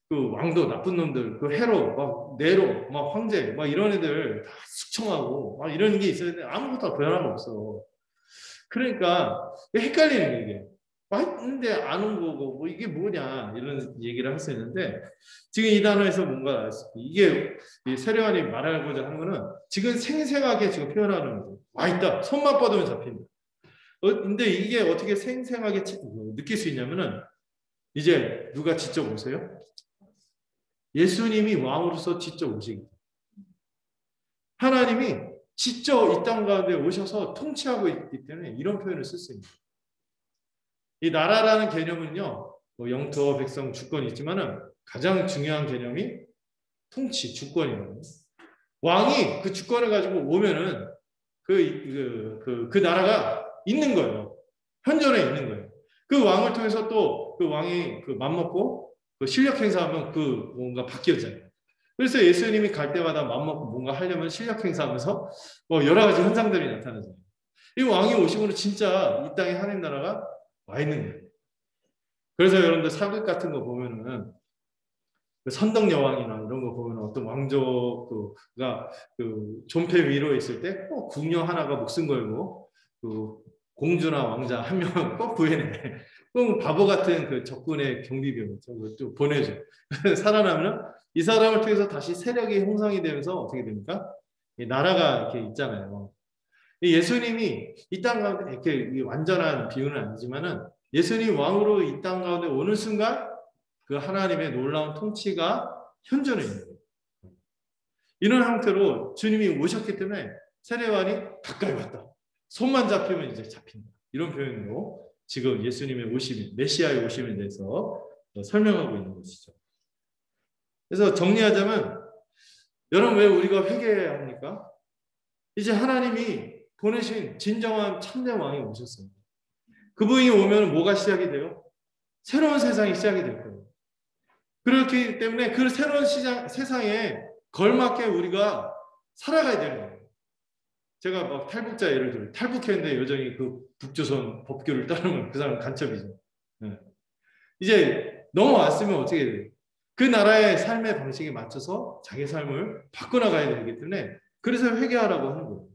왕도 나쁜 놈들, 헤롯, 네로, 황제, 이런 애들 다 숙청하고 이런 게 있어야 되는데 아무것도 변함없어. 그러니까 헷갈리는 게 이게. 했는데 안 온 거고 이게 뭐냐 이런 얘기를 할 수 있는데 지금 이 단어에서 뭔가 이게 세례 요한이 말하고자 하는 거는 지금 생생하게 지금 표현하는 거죠. 와 있다. 손만 뻗으면 잡힌다. 근데 이게 어떻게 생생하게 느낄 수 있냐면은 이제 누가 직접 오세요? 예수님이 왕으로서 직접 오시기. 하나님이 직접 이 땅 가운데 오셔서 통치하고 있기 때문에 이런 표현을 쓸 수 있는 거예요. 이 나라라는 개념은요, 영토, 백성, 주권이 있지만은 가장 중요한 개념이 통치, 주권이거든요. 왕이 그 주권을 가지고 오면은 그 나라가 있는 거예요. 현존에 있는 거예요. 그 왕을 통해서 또 그 왕이 그 맘먹고 그 실력 행사하면 그 뭔가 바뀌었잖아요. 그래서 예수님이 갈 때마다 맘먹고 뭔가 하려면 실력 행사하면서 뭐 여러 가지 현상들이 나타나잖아요. 이 왕이 오시면 진짜 이 땅에 하나님 나라가 와 있는 거예요. 그래서 여러분들 사극 같은 거 보면은 선덕 여왕이나 이런 거 보면 어떤 왕족가 그 존폐 위로 있을 때 꼭 궁녀 하나가 목숨 걸고 그 공주나 왕자 한 명 꼭 구해내. 꼭 바보 같은 그 적군의 경비병 또 보내줘. 살아나면 이 사람을 통해서 다시 세력이 형성이 되면서 어떻게 됩니까? 이 나라가 이렇게 있잖아요. 예수님이 이 땅 가운데 이렇게 완전한 비유는 아니지만은 예수님 왕으로 이 땅 가운데 오는 순간 그 하나님의 놀라운 통치가 현존해 있는 거예요. 이런 형태로 주님이 오셨기 때문에 세례요한이 가까이 왔다. 손만 잡히면 이제 잡힌다. 이런 표현으로 지금 예수님의 오심, 메시아의 오심에 대해서 설명하고 있는 것이죠. 그래서 정리하자면 여러분 왜 우리가 회개해야 합니까? 이제 하나님이 보내신 진정한 참된 왕이 오셨어요. 그분이 오면 뭐가 시작이 돼요? 새로운 세상이 시작이 될 거예요. 그렇기 때문에 그 새로운 세상에 걸맞게 우리가 살아가야 되는 거예요. 제가 막 탈북자 예를 들어 탈북했는데 여전히 그 북조선 법규를 따르면 그 사람 간첩이죠. 네. 이제 넘어왔으면 어떻게 돼요? 그 나라의 삶의 방식에 맞춰서 자기 삶을 바꿔나가야 되기 때문에 그래서 회개하라고 하는 거예요.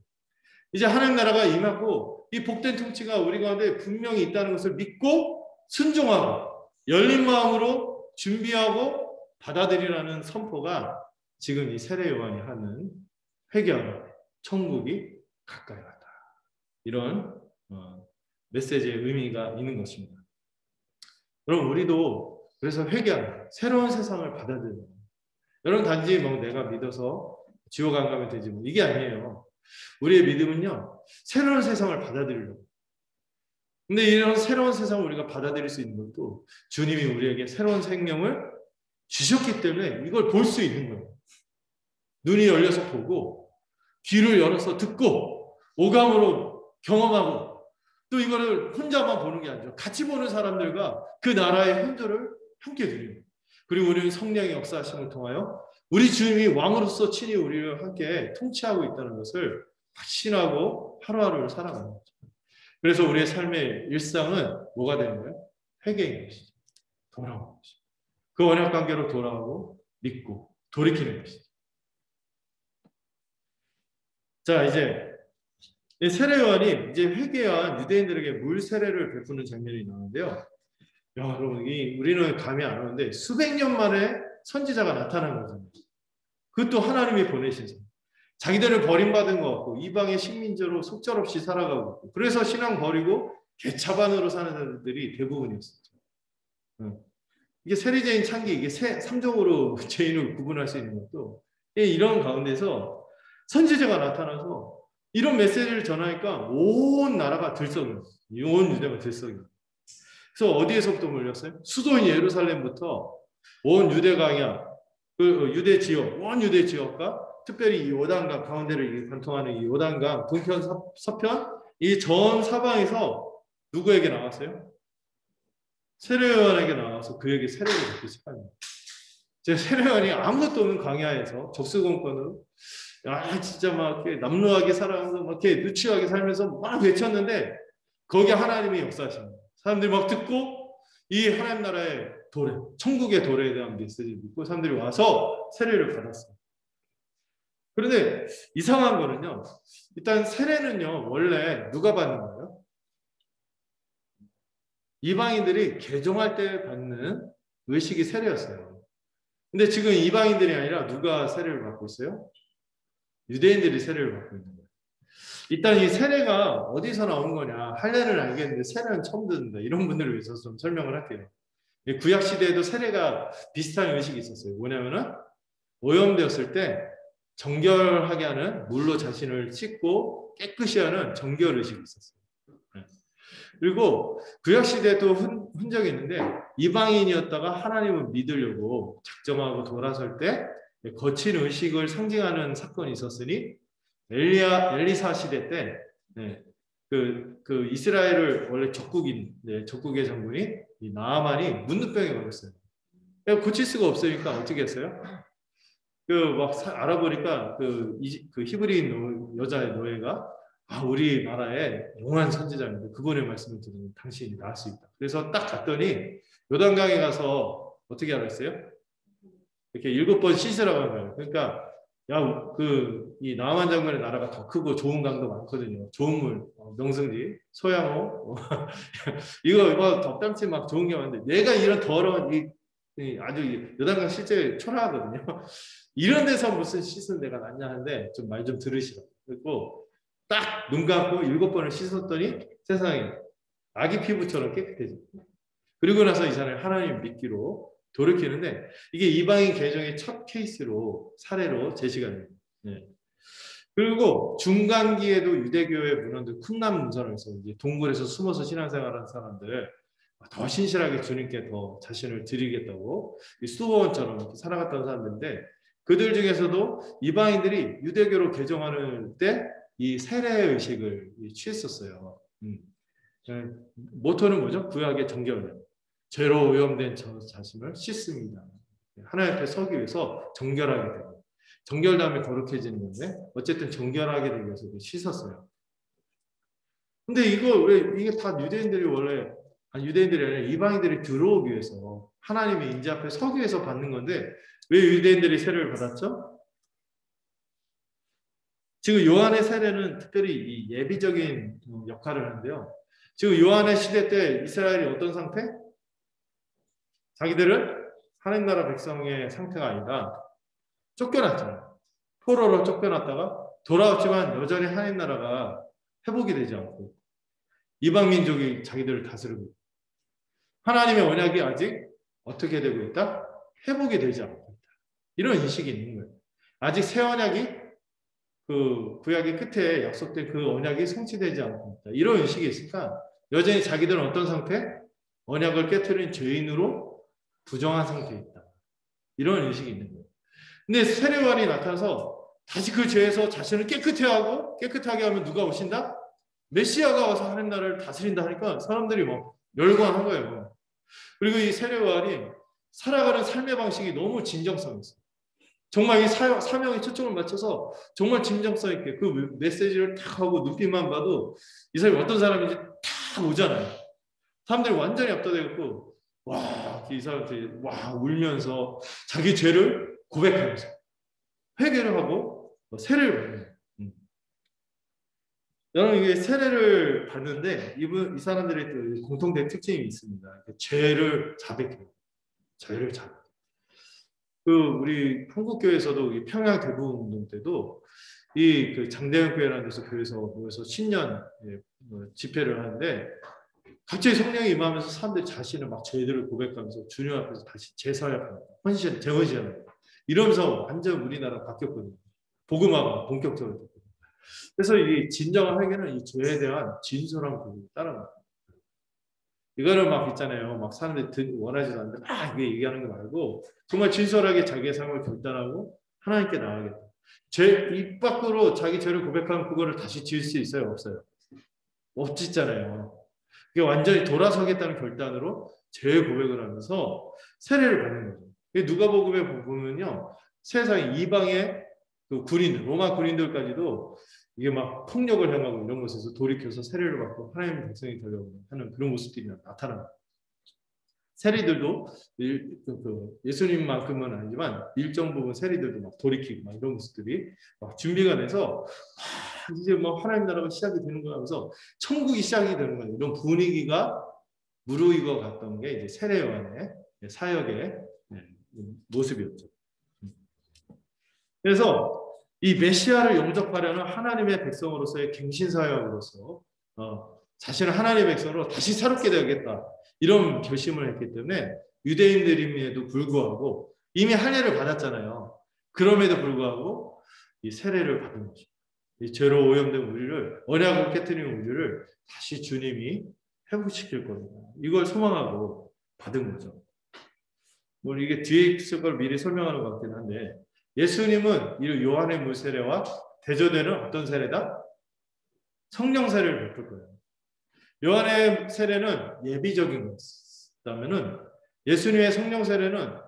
이제 하나님 나라가 임하고 이 복된 통치가 우리 가운데 분명히 있다는 것을 믿고 순종하고 열린 마음으로 준비하고 받아들이라는 선포가 지금 이 세례 요한이 하는 회개하라, 천국이 가까이 왔다. 이런 메시지의 의미가 있는 것입니다. 여러분 우리도 그래서 회개하라, 새로운 세상을 받아들여라. 여러분 단지 뭐 내가 믿어서 지옥 안 가면 되지 뭐 이게 아니에요. 우리의 믿음은요 새로운 세상을 받아들이려고. 근데 이런 새로운 세상을 우리가 받아들일 수 있는 것도 주님이 우리에게 새로운 생명을 주셨기 때문에 이걸 볼 수 있는 거예요. 눈이 열려서 보고 귀를 열어서 듣고 오감으로 경험하고 또 이거를 혼자만 보는 게 아니죠. 같이 보는 사람들과 그 나라의 현조를 함께 누리는. 그리고 우리는 성령의 역사하심을 통하여 우리 주님이 왕으로서 친히 우리를 함께 통치하고 있다는 것을 확신하고 하루하루를 살아가는 거죠. 그래서 우리의 삶의 일상은 뭐가 되는 거예요? 회개인 것이죠. 돌아오는 것이죠. 그 언약 관계로 돌아오고 믿고 돌이키는 것이죠. 자, 이제 세례 요한이 이제 회개한 유대인들에게 물 세례를 베푸는 장면이 나오는데요. 야, 여러분, 우리는 감이 안 오는데 수백 년 만에 선지자가 나타난 거잖아요. 그것도 하나님이 보내신 선. 자기들을 버림받은 것 같고 이방의 식민지로 속절없이 살아가고 있고 그래서 신앙 버리고 개차반으로 사는 사람들이 대부분이었었죠. 이게 세리죄인 창기 이게 3종으로 죄인을 구분할 수 있는 것도 이런 가운데서 선지자가 나타나서 이런 메시지를 전하니까 온 나라가 들썩여요. 온 유대가 들썩여요. 그래서 어디에서부터 몰렸어요? 수도인 예루살렘부터 온 유대 강야, 그 유대 지역, 온 유대 지역과 특별히 이 요단강 가운데를 관통하는 이 요단강 동편 서편 이 전 사방에서 누구에게 나왔어요? 세례 요한에게 나와서 그에게 세례를 받기 시작합니다. 제 세례 요한이 아무것도 없는 광야에서 적수공권으로 진짜 막 이렇게 남루하게 살아가면서 막 이렇게 누추하게 살면서 막 외쳤는데 거기에 하나님이 역사하십니다. 사람들이 막 듣고 이 하나님 나라의 도래, 천국의 도래에 대한 메시지를 믿고 사람들이 와서 세례를 받았어요. 그런데 이상한 거는요. 일단 세례는요. 원래 누가 받는 거예요? 이방인들이 개종할 때 받는 의식이 세례였어요. 근데 지금 이방인들이 아니라 누가 세례를 받고 있어요? 유대인들이 세례를 받고 있는 거예요. 일단 이 세례가 어디서 나온 거냐 할례는 알겠는데 세례는 처음 듣는다. 이런 분들을 위해서 좀 설명을 할게요. 구약 시대에도 세례가 비슷한 의식이 있었어요. 뭐냐면은 오염되었을 때 정결하게 하는 물로 자신을 씻고 깨끗이 하는 정결 의식이 있었어요. 그리고 구약 시대에도 흔적이 있는데 이방인이었다가 하나님을 믿으려고 작정하고 돌아설 때 거친 의식을 상징하는 사건이 있었으니 엘리사 시대 때 그 이스라엘을 원래 적국인, 적국의 장군이 이 나아만이 문둥병에 걸렸어요. 고칠 수가 없으니까 어떻게 했어요? 그 막 알아보니까 그 히브리인 여자의 노예가 우리나라에 용한 선지자인데 그분의 말씀을 들으면 당신이 나을 수 있다. 그래서 딱 갔더니 요단강에 가서 어떻게 알았어요? 이렇게 7번 씻으라고 한 거예요. 그러니까 이 나아만 장군의 나라가 더 크고 좋은 강도 많거든요. 좋은 물, 명승지, 소양호, 이거 덕담치 막 좋은 게 많은데 내가 이런 더러운 아주 요단강 실제 초라하거든요. 이런 데서 무슨 씻은 데가 낫냐 하는데 좀 말 좀 들으시라고. 그리고 딱 눈 감고 7번을 씻었더니 세상에 아기 피부처럼 깨끗해져. 그리고 나서 이 사람이 하나님 믿기로 돌이키는데 이게 이방인 개정의 첫 케이스로 사례로 제시가 됩니다. 네. 그리고 중간기에도 유대교의 문헌들 쿰람 문서에서 이제 동굴에서 숨어서 신앙생활하는 사람들 더 신실하게 주님께 더 자신을 드리겠다고 수도원처럼 살아갔던 사람들인데 그들 중에서도 이방인들이 유대교로 개종하는 때 이 세례 의식을 취했었어요. 모토는 뭐죠? 구약의 정결. 죄로 오염된 자신을 씻습니다. 하나님 앞에 서기 위해서 정결하게 되고 정결 다음에 거룩해지는 건데 어쨌든 정결하게 되기 위해서 씻었어요. 근데 이게 다 유대인들이 원래 유대인들이 아니라 이방인들이 들어오기 위해서 하나님의 인재 앞에 서기 위해서 받는 건데 왜 유대인들이 세례를 받았죠? 지금 요한의 세례는 특별히 이 예비적인 역할을 하는데요. 지금 요한의 시대 때 이스라엘이 어떤 상태? 자기들은 하나님 나라 백성의 상태가 아니라 쫓겨났잖아요. 포로로 쫓겨났다가 돌아왔지만 여전히 하나님 나라가 회복이 되지 않고 이방 민족이 자기들을 다스리고 있다. 하나님의 언약이 아직 어떻게 되고 있다? 회복이 되지 않고 있다. 이런 인식이 있는 거예요. 아직 새 언약이 그 구약의 끝에 약속된 그 언약이 성취되지 않고 있다. 이런 인식이 있으니까 여전히 자기들은 어떤 상태? 언약을 깨트린 죄인으로 부정한 상태에 있다. 이런 인식이 있는 거예요. 근데 세례요한이 나타나서 다시 그 죄에서 자신을 깨끗하게 하면 누가 오신다? 메시아가 와서 하나님 나라를 다스린다 하니까 사람들이 열광한 거예요. 그리고 이 세례요한이 살아가는 삶의 방식이 너무 진정성 있어요. 정말 이 사명에 초점을 맞춰서 정말 진정성 있게 그 메시지를 탁 하고 눈빛만 봐도 이 사람이 어떤 사람인지 다 오잖아요. 사람들이 완전히 압도되고 이 사람들이 울면서 자기 죄를 고백하면서 회개를 하고 세례를 받는. 여러분 이게 세례를 받는데 이 사람들의 공통된 특징이 있습니다. 죄를 자백해요. 죄를 자백. 우리 한국 교회에서도 평양 대부분 운동 때도 그 장대현 교회라는 데서 교회에서 모여서 신년 집회를 하는데 갑자기 성령이 임하면서 사람들이 자신을 죄들을 고백하면서 주님 앞에서 다시 재사역하는 재헌신하는 이러면서 완전 우리나라 바뀌었거든요. 복음화가 본격적으로. 그래서 이 진정한 회개는 이 죄에 대한 진솔한 고백을 따라갑니다. 이거를 있잖아요. 사람들이 원하지도 않는데 이게 얘기하는 거 말고 정말 진솔하게 자기의 삶을 결단하고 하나님께 나아가겠다. 입 밖으로 자기 죄를 고백하면 그거를 다시 지을 수 있어요? 없어요? 없잖아요. 이게 완전히 돌아서겠다는 결단으로 죄 고백을 하면서 세례를 받는 거죠. 누가복음에 보면요. 세상 이방의 로마 군인들까지도 이게 폭력을 행하고 이런 것에서 돌이켜서 세례를 받고 하나님의 백성이 되려고 하는 그런 모습들이 나타납니다. 세리들도 예수님만큼은 아니지만 일정 부분 세리들도 돌이키고 이런 모습들이 준비가 돼서 이제 하나님 나라가 시작이 되는 거 하면서 천국이 시작이 되는 거예요. 이런 분위기가 무르익어 갔던 게 이제 세례 요한의 사역의 모습이었죠. 그래서 이 메시아를 영접하려는 하나님의 백성으로서의 갱신사역으로서 자신을 하나님의 백성으로 다시 새롭게 되겠다. 이런 결심을 했기 때문에 유대인들임에도 불구하고 이미 할례를 받았잖아요. 그럼에도 불구하고 이 세례를 받은 거죠. 이 죄로 오염된 우리를 언약을 깨뜨린 우리를 다시 주님이 회복시킬 겁니다. 이걸 소망하고 받은 거죠. 이게 뒤에 있을 걸 미리 설명하는 것 같긴 한데 예수님은 이 요한의 물 세례와 대조되는 어떤 세례다? 성령 세례를 베풀 거예요. 요한의 세례는 예비적인 거였다면은 예수님의 성령 세례는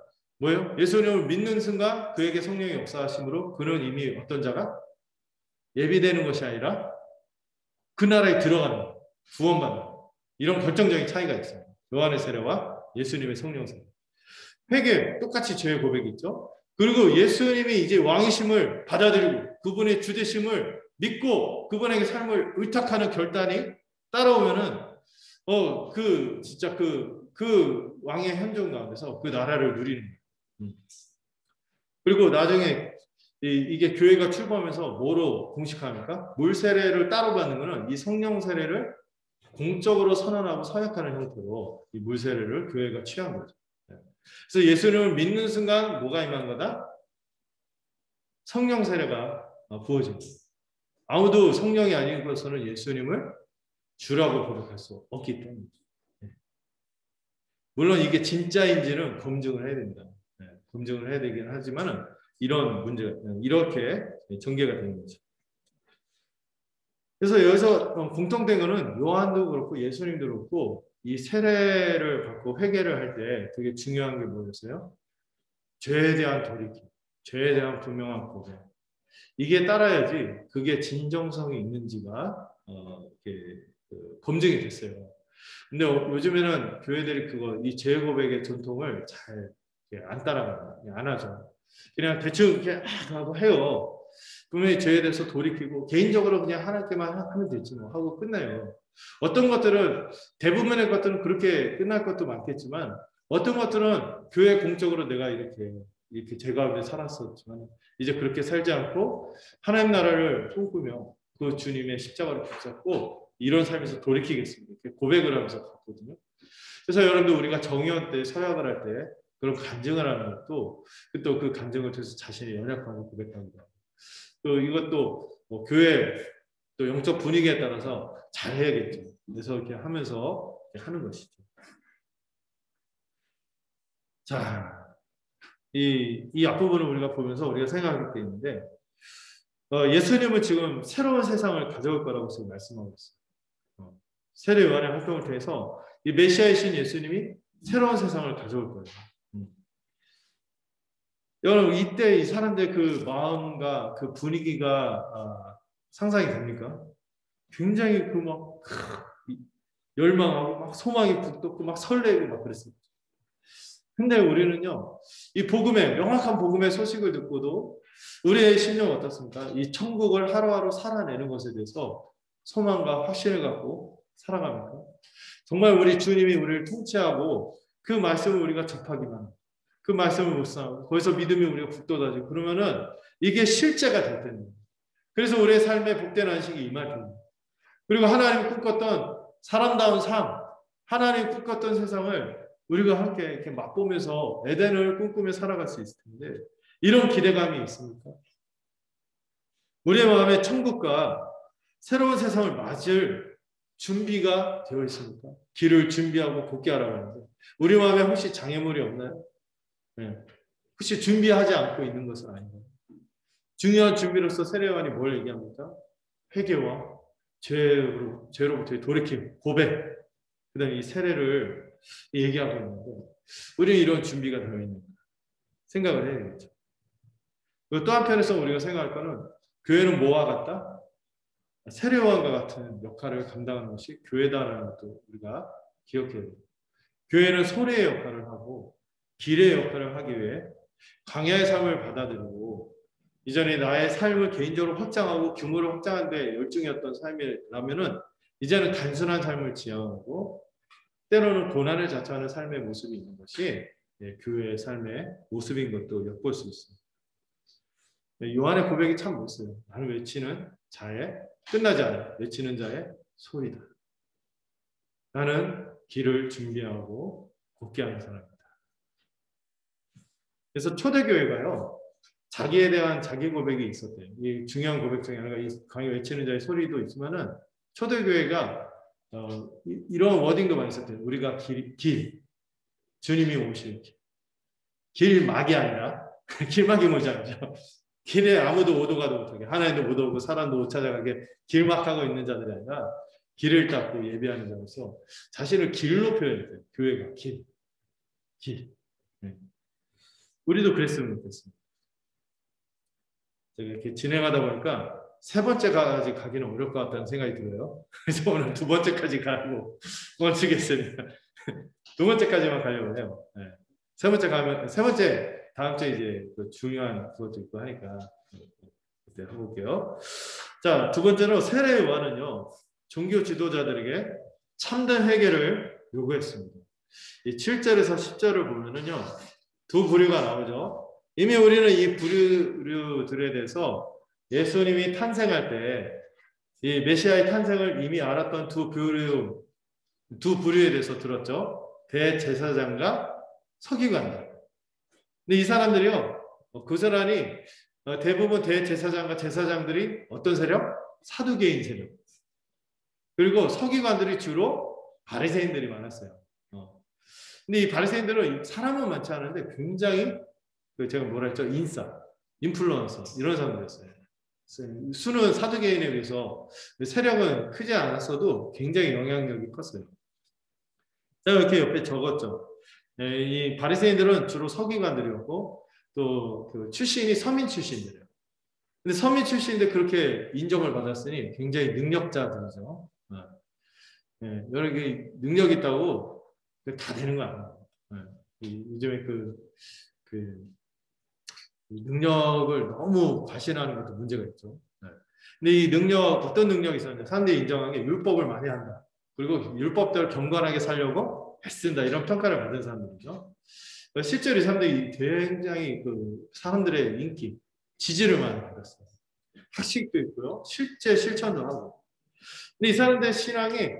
뭐예요? 예수님을 믿는 순간 그에게 성령의 역사하심으로 그는 이미 어떤 자가 예비되는 것이 아니라 그 나라에 들어가는 거예요. 구원받는 거예요. 이런 결정적인 차이가 있어요. 요한의 세례와 예수님의 성령 세례. 회개 똑같이 죄의 고백이 있죠. 그리고 예수님이 이제 왕이심을 받아들이고 그분의 주되심을 믿고 그분에게 삶을 의탁하는 결단이 따라오면은 진짜 그 왕의 현존 가운데서 그 나라를 누리는 거예요. 그리고 나중에 이게 교회가 출범해서 뭐로 공식합니까? 물 세례를 따로 받는 거는 이 성령 세례를 공적으로 선언하고 서약하는 형태로 이 물 세례를 교회가 취한 거죠. 그래서 예수님을 믿는 순간 뭐가 임한 거다? 성령 세례가 부어집니다. 아무도 성령이 아니고서는 예수님을 주라고 고백할 수 없기 때문이죠. 물론 이게 진짜인지는 검증을 해야 됩니다. 검증을 해야 되긴 하지만은 이런 문제가 이렇게 전개가 되는 거죠. 그래서 여기서 공통된 거는 요한도 그렇고 예수님도 그렇고 이 세례를 받고 회개를 할 때 되게 중요한 게 뭐였어요? 죄에 대한 돌이킴, 죄에 대한 분명한 고백. 이게 따라야지 그게 진정성이 있는지가 이렇게 검증이 됐어요. 근데 요즘에는 교회들이 이 죄 고백의 전통을 잘 안 따라가요. 안 하죠. 그냥 대충 이렇게 하고 해요. 분명히 죄에 대해서 돌이키고 개인적으로 그냥 하나님께만 하면 되지 뭐 하고 끝나요. 어떤 것들은 대부분의 것들은 그렇게 끝날 것도 많겠지만 어떤 것들은 교회 공적으로 내가 이렇게 죄 가운데 살았었지만 이제 그렇게 살지 않고 하나님 나라를 꿈꾸며 그 주님의 십자가를 붙잡고 이런 삶에서 돌이키겠습니다. 이렇게 고백을 하면서 갔거든요. 그래서 여러분들 우리가 정의원 때 서약을 할 때 그런 간증을 하는 것도 또 그 간증을 통해서 자신의 연약함을 고백합니다. 또 이것도 뭐 교회 또 영적 분위기에 따라서 잘 해야겠죠. 그래서 이렇게 하면서 이렇게 하는 것이죠. 자, 이 앞부분을 우리가 보면서 우리가 생각할 게 있는데 예수님은 지금 새로운 세상을 가져올 거라고 지금 말씀하고 있어요. 세례 요한의 활동을 통해서 이 메시아이신 예수님이 새로운 세상을 가져올 거예요. 여러분 이때 이 사람들의 그 마음과 그 분위기가 상상이 됩니까? 굉장히 막 열망하고 막 소망이 북돋고 막 설레고 막 그랬어요. 근데 우리는요, 이 명확한 복음의 소식을 듣고도 우리의 심령은 어떻습니까? 이 천국을 하루하루 살아내는 것에 대해서 소망과 확신을 갖고 살아갑니까? 정말 우리 주님이 우리를 통치하고 그 말씀을 우리가 접하기만 그 말씀을 묵상하고 거기서 믿음이 우리가 북돋아지고 그러면은 이게 실제가 될 때는 그래서 우리의 삶에 복된 안식이 임할 때는 그리고 하나님이 꿈꿨던 사람다운 삶 하나님이 꿈꿨던 세상을 우리가 함께 이렇게 맛보면서 에덴을 꿈꾸며 살아갈 수 있을 텐데 이런 기대감이 있습니까? 우리의 마음에 천국과 새로운 세상을 맞을 준비가 되어 있습니까? 길을 준비하고 굳게 하라고 하는데 우리 마음에 혹시 장애물이 없나요? 네. 혹시 준비하지 않고 있는 것은 아닌가요? 중요한 준비로서 세례요한이 뭘 얘기합니까? 회개와 죄로부터의 돌이킴, 고백, 그 다음에 이 세례를 얘기하고 있는데 우리는 이런 준비가 되어 있는 생각을 해야 되겠죠. 또 한편에서 우리가 생각할 거는 교회는 뭐와 같다? 세례요한과 같은 역할을 감당하는 것이 교회다라는 것도 우리가 기억해야 돼요. 교회는 소리의 역할을 하고 길의 역할을 하기 위해 광야의 삶을 받아들이고 이전에 나의 삶을 개인적으로 확장하고 규모를 확장하는 데 열중이었던 삶이라면은 이제는 단순한 삶을 지향하고 때로는 고난을 자처하는 삶의 모습이 있는 것이 교회의 삶의 모습인 것도 엿볼 수 있습니다. 요한의 고백이 참 멋있어요. 나는 외치는 자의 끝나지 않아 외치는 자의 소리다. 나는 길을 준비하고 굳게 하는 사람이다. 그래서 초대교회가요. 자기에 대한 자기 고백이 있었대요. 이 중요한 고백 중에 하나가 이 강의 외치는 자의 소리도 있지만은 초대교회가 이런 워딩도 많이 썼대요. 우리가 길 주님이 오실 길막이 아니라 길막이 뭐지 않죠? 길에 아무도 오도 가도 못하게, 하나님도 못 오고 사람도 못 찾아가게 길막하고 있는 자들이 아니라 길을 닦고 예비하는 자로서 자신을 길로 표현해요. 교회가 길. 네. 우리도 그랬으면 좋겠습니다. 제가 이렇게 진행하다 보니까 세 번째까지 가기는 어려울 것 같다는 생각이 들어요. 그래서 오늘 두 번째까지 가고 멈추겠습니다. 두 번째까지만 가려고 해요. 네. 세 번째 다음 주에 이제 그 중요한 그것도 있고 하니까 그때 해볼게요. 자, 두 번째로 세례 요한은요 종교 지도자들에게 참된 회개를 요구했습니다. 이 7절에서 10절을 보면은요 두 부류가 나오죠. 이미 우리는 이 부류들에 대해서 예수님이 탄생할 때 이 메시아의 탄생을 이미 알았던 두 부류에 대해서 들었죠. 대제사장과 서기관들. 근데 이 사람들이요, 고스란히 대부분 대제사장과 제사장들이 어떤 세력? 사두개인 세력. 그리고 서기관들이 주로 바리새인들이 많았어요. 근데 이 바리새인들은 사람은 많지 않은데 굉장히 제가 뭐라 했죠? 인플루언서 이런 사람들이었어요. 수는 사두개인에 비해서 세력은 크지 않았어도 굉장히 영향력이 컸어요. 제가 이렇게 옆에 적었죠. 이 바리새인들은 주로 서기관들이었고 또 그 출신이 서민 출신들이에요. 근데 서민 출신인데 그렇게 인정을 받았으니 굉장히 능력자들이죠. 여러 개 능력이 있다고 다 되는 거 아니에요. 요즘에 그 능력을 너무 과신하는 것도 문제가 있죠. 근데 이 어떤 능력이 있었는데 사람들이 인정한 게 율법을 많이 한다. 그리고 율법대로 경건하게 살려고 애쓴다. 이런 평가를 받은 사람들이죠. 실제로 이 사람들이 굉장히 사람들의 인기, 지지를 많이 받았어요. 학식도 있고요. 실제 실천도 하고. 근데 이 사람들의 신앙이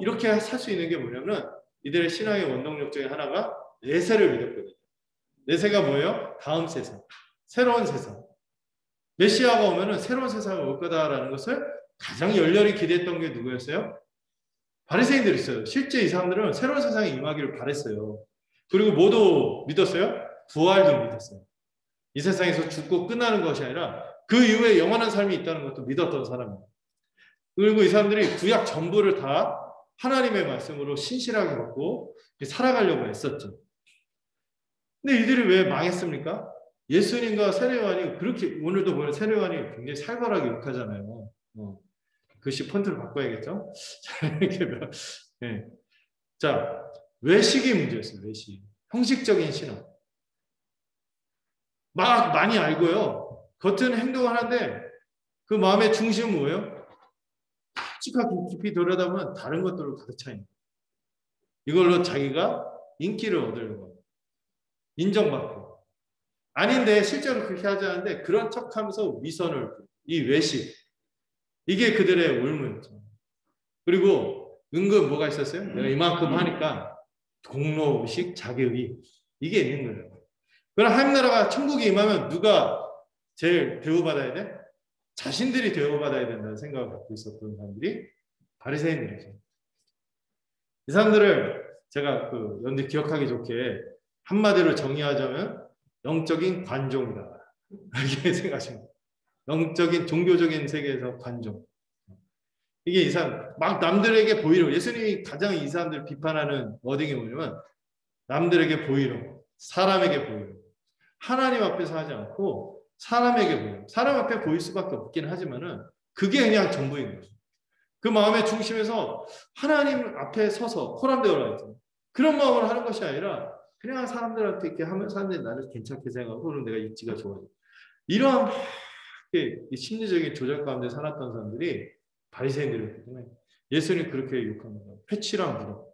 이렇게 살 수 있는 게 뭐냐면 이들의 신앙의 원동력 중에 하나가 내세를 믿었거든요. 내세가 뭐예요? 다음 세상, 새로운 세상. 메시아가 오면은 새로운 세상을 올 거다라는 것을 가장 열렬히 기대했던 게 누구였어요? 바리새인들이 있어요. 실제 이 사람들은 새로운 세상에 임하기를 바랬어요. 그리고 모두 믿었어요? 부활도 믿었어요. 이 세상에서 죽고 끝나는 것이 아니라 그 이후에 영원한 삶이 있다는 것도 믿었던 사람입니다. 그리고 이 사람들이 구약 전부를 다 하나님의 말씀으로 신실하게 받고 살아가려고 했었죠. 근데 이들이 왜 망했습니까? 예수님과 세례요한이 그렇게 오늘도 보면 세례요한이 굉장히 살벌하게 욕하잖아요. 글씨 폰트를 바꿔야겠죠? 네. 자, 외식이 문제였어요. 외식. 형식적인 신앙. 막 많이 알고요. 겉은 행동하는데 그 마음의 중심은 뭐예요? 깊이 들여다보면 다른 것들로 가득 차 있는. 이걸로 자기가 인기를 얻으려고 인정받고. 아닌데 실제로 그렇게 하지 않는데 그런 척하면서 이 외식. 이게 그들의 울문이죠. 그리고 은근 뭐가 있었어요? 내가 이만큼 하니까 공로의식, 자기의 이게 있는 거예요. 그럼 하나님 나라가 천국에 임하면 누가 제일 대우받아야 돼? 자신들이 대우받아야 된다는 생각을 갖고 있었던 사람들이 바리새인들이죠. 이 사람들을 제가 연대 기억하기 좋게 한마디로 정의하자면 영적인 관종이다. 이렇게 생각하시면 영적인 종교적인 세계에서 관종. 이게 이 사람 막 남들에게 보이려고 예수님이 가장 이 사람들 비판하는 워딩이 뭐냐면 남들에게 보이려고 사람에게 보이려고 하나님 앞에서 하지 않고 사람에게 보이려고 사람 앞에 보일 수밖에 없긴 하지만은 그게 그냥 전부인 거죠. 그 마음의 중심에서 하나님 앞에 서서 코람되어라 했죠. 그런 마음으로 하는 것이 아니라 그냥 사람들한테 이렇게 하면 사람들이 나를 괜찮게 생각하고 그럼 내가 입지가 좋아져. 이러한 심리적인 조절 가운데 살았던 사람들이 바리새인들이었기 때문에 예수님 그렇게 욕합니다. 회칠한 무덤.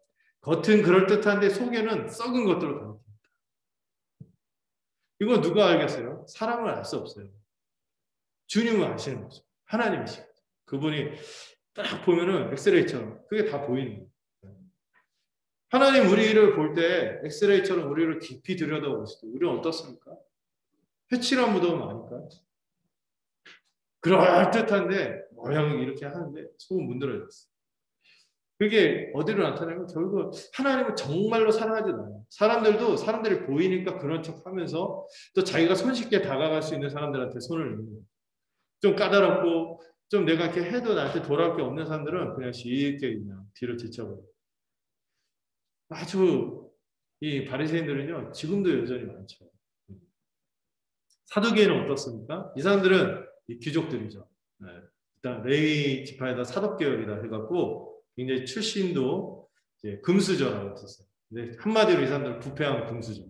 겉은 그럴듯한데 속에는 썩은 것들로 가득합니다. 이거 누가 알겠어요? 사람을 알 수 없어요. 주님은 아시는 거죠. 하나님이시거든요. 그분이 딱 보면은 엑스레이처럼 그게 다 보이는 거예요. 하나님 우리를 볼 때 엑스레이처럼 우리를 깊이 들여다보실 때 우리는 어떻습니까? 회칠한 무덤은 아닐까요? 그럴듯한데 모양이 이렇게 하는데 속은 문드러졌어요. 그게 어디로 나타나면 결국 하나님을 정말로 사랑하지 않아요. 사람들도 사람들이 보이니까 그런 척하면서 또 자기가 손쉽게 다가갈 수 있는 사람들한테 손을 내는 거예요. 좀 까다롭고 좀 내가 이렇게 해도 나한테 돌아올 게 없는 사람들은 그냥 쉽게 그냥 뒤로 제쳐버려요. 아주 이 바리새인들은요 지금도 여전히 많죠. 사두개인은 어떻습니까? 이 사람들은 이 귀족들이죠. 네. 일단 레위 지파에다 사독계열이다 해갖고 굉장히 출신도 이제 금수저라고 했었어요. 근데 한마디로 이 사람들은 부패한 금수저,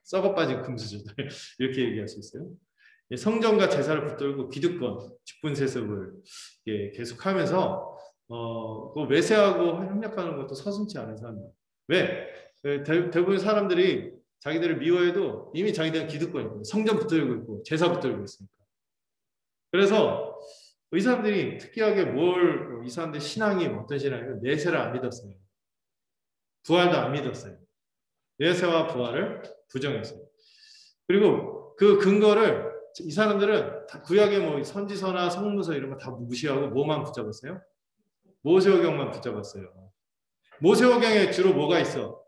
썩어빠진 금수저들 이렇게 얘기할 수 있어요. 성전과 제사를 붙들고 기득권, 직분세습을 계속하면서 그 외세하고 협력하는 것도 서슴지 않은 사람들. 왜? 대부분 사람들이 자기들을 미워해도 이미 자기들은 기득권이고 성전 붙들고 있고 제사 붙들고 있으니까. 그래서 이 사람들이 특이하게 이 사람들 신앙이 어떤 신앙이면 내세를 안 믿었어요. 부활도 안 믿었어요. 내세와 부활을 부정했어요. 그리고 그 근거를 이 사람들은 다 구약의 뭐 선지서나 성문서 이런 거 다 무시하고 뭐만 붙잡았어요? 모세오경만 붙잡았어요. 모세오경에 주로 뭐가 있어?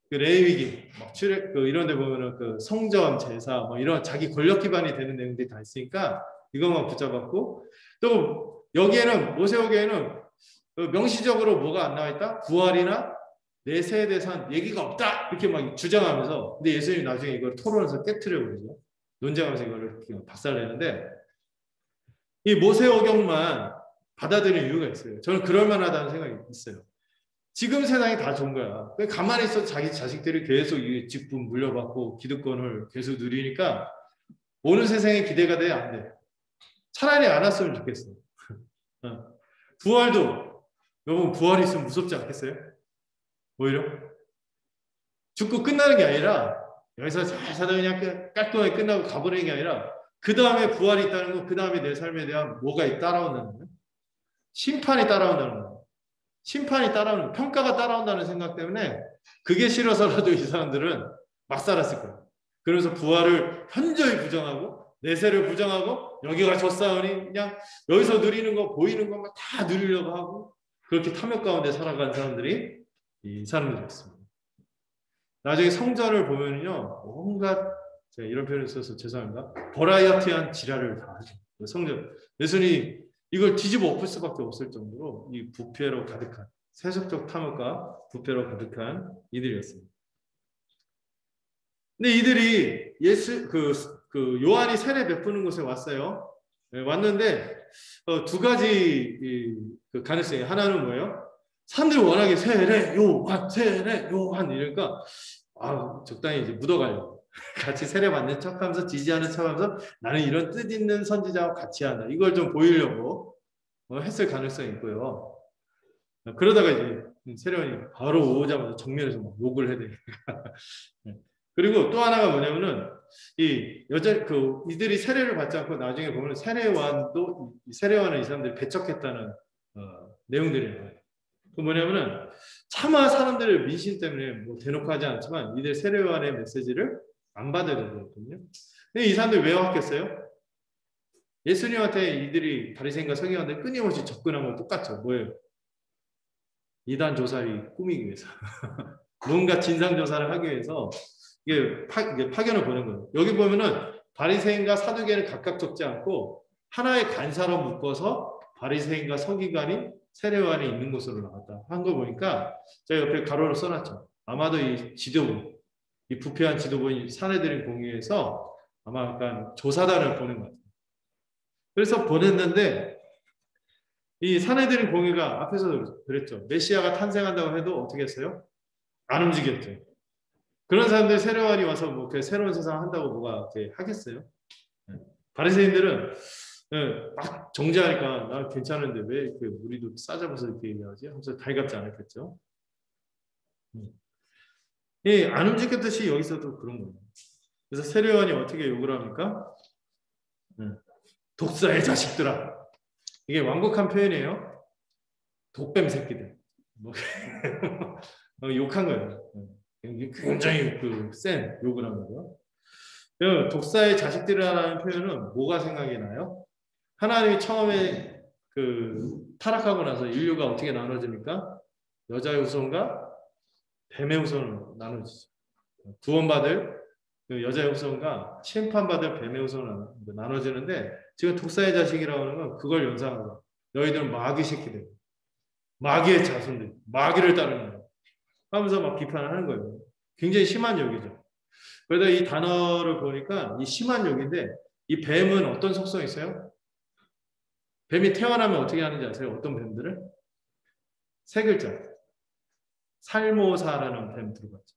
그 레위기, 막 이런 데 보면은 그 성전, 제사, 뭐 이런 자기 권력 기반이 되는 내용들이 다 있으니까 이것만 붙잡았고 또 여기에는 모세오경에는 명시적으로 뭐가 안 나와 있다? 부활이나 내세에 대해서는 얘기가 없다! 이렇게 막 주장하면서 근데 예수님이 나중에 이걸 토론해서 깨트려 버리죠. 논쟁하면서 이걸 박살내는데 이 모세오경만 받아들이는 이유가 있어요. 저는 그럴 만하다는 생각이 있어요. 지금 세상이 다 좋은 거야. 가만히 있어도 자기 자식들이 계속 이 직분 물려받고 기득권을 계속 누리니까 오는 세상에 기대가 돼? 안 돼? 차라리 안 왔으면 좋겠어. 부활도 여러분 부활이 있으면 무섭지 않겠어요? 오히려 죽고 끝나는 게 아니라 여기서 잘 살다 그냥 깔끔하게 끝나고 가버리는 게 아니라 그 다음에 부활이 있다는 건 그 다음에 내 삶에 대한 뭐가 따라온다는 거예요. 심판이 따라온다는 거예요. 심판이 따라오는 평가가 따라온다는 생각 때문에 그게 싫어서라도 이 사람들은 막 살았을 거예요. 그래서 부활을 현저히 부정하고 내세를 부정하고 여기가 졌사오니 그냥 여기서 누리는 거 보이는 것만 다 누리려고 하고 그렇게 탐욕 가운데 살아간 사람들이 이 사람들이었습니다. 나중에 성전을 보면요 온갖 제가 이런 표현을 써서 죄송합니다. 버라이어티한 지랄을 다 하죠. 성전 예수님이 이걸 뒤집어 엎을 수밖에 없을 정도로 이 부패로 가득한 세속적 탐욕과 부패로 가득한 이들이었습니다. 근데 이들이 그 요한이 세례 베푸는 곳에 왔어요. 네, 왔는데 두 가지 그 가능성이 하나는 뭐예요? 사람들이 워낙에 세례 요한 이러니까 적당히 이제 묻어가려고 같이 세례 받는 척하면서 지지하는 척하면서 나는 이런 뜻 있는 선지자와 같이 한다. 이걸 좀 보이려고 했을 가능성이 있고요. 그러다가 이제 세례원이 바로 오자마자 정면에서 막 욕을 해대니까. 그리고 또 하나가 뭐냐면은 이들이 세례를 받지 않고 나중에 보면 세례원을 이 사람들이 배척했다는 내용들이에요. 그 뭐냐면은 차마 사람들의 민심 때문에 뭐 대놓고 하지 않지만 이들 세례요한의 메시지를 안 받아들였거든요. 근데 이 사람들이 왜 왔겠어요? 예수님한테 이들이 바리새인과 서기관들이 끊임없이 접근한 건 똑같죠. 뭐예요? 이단 조사를 꾸미기 위해서 뭔가 진상 조사를 하기 위해서 이게 파견을 보낸 거예요. 여기 보면은 바리새인과 사두개인을 각각 적지 않고 하나의 간사로 묶어서 바리새인과 서기관이 세례요한이 있는 곳으로 나갔다 한 거 보니까 제가 옆에 가로로 써놨죠. 아마도 이 지도부, 이 부패한 지도부인 사내들인 공의에서 아마 약간 조사단을 보낸 것 같아요. 그래서 보냈는데 이 사내들인 공의가 앞에서 그랬죠. 메시아가 탄생한다고 해도 어떻게 했어요? 안 움직였죠. 그런 사람들 세례요한이 와서 뭐 새로운 세상 한다고 뭐가 하겠어요? 바리새인들은 막 정죄하니까 나 괜찮은데 왜 이렇게 우리도 싸잡아서 이렇게 얘기하지? 하면서 달갑지 않았겠죠. 안 움직였듯이 여기서도 그런 거예요. 그래서 세례요한이 어떻게 욕을 합니까? 독사의 자식들아. 이게 완곡한 표현이에요. 독뱀 새끼들. 뭐 욕한 거예요. 굉장히 센 욕을 한 거고요. 독사의 자식들이라는 표현은 뭐가 생각이 나요? 하나님이 처음에 타락하고 나서 인류가 어떻게 나눠집니까? 여자의 후손과 뱀의 후손으로 나눠지죠. 구원받을 그 여자의 후손과 심판받을 뱀의 후손으로 나눠지는데 지금 독사의 자식이라고 하는 건 그걸 연상하는 거야. 너희들은 마귀 새끼들, 마귀의 자손들, 마귀를 따르는 거야. 하면서 막 비판을 하는 거예요. 굉장히 심한 욕이죠. 그래서 이 단어를 보니까 이 심한 욕인데 이 뱀은 어떤 속성이 있어요? 뱀이 태어나면 어떻게 하는지 아세요? 어떤 뱀들을? 세 글자. 살모사라는 뱀 들어봤죠.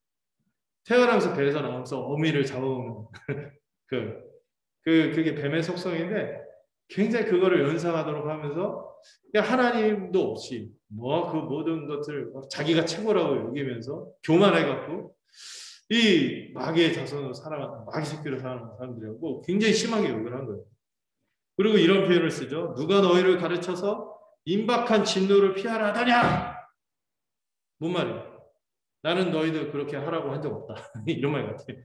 태어나면서 배에서 나오면서 어미를 잡아먹는 그게 뱀의 속성인데 굉장히 그거를 연상하도록 하면서 하나님도 없이 뭐 그 모든 것을 자기가 최고라고 여기면서 교만해갖고 이 마귀의 자손으로 살아가는 마귀 새끼로 살아가는 사람들이었고 굉장히 심하게 욕을 한 거예요. 그리고 이런 표현을 쓰죠. 누가 너희를 가르쳐서 임박한 진노를 피하라 하더냐? 뭔 말이에요? 나는 너희들 그렇게 하라고 한 적 없다. 이런 말 같아요.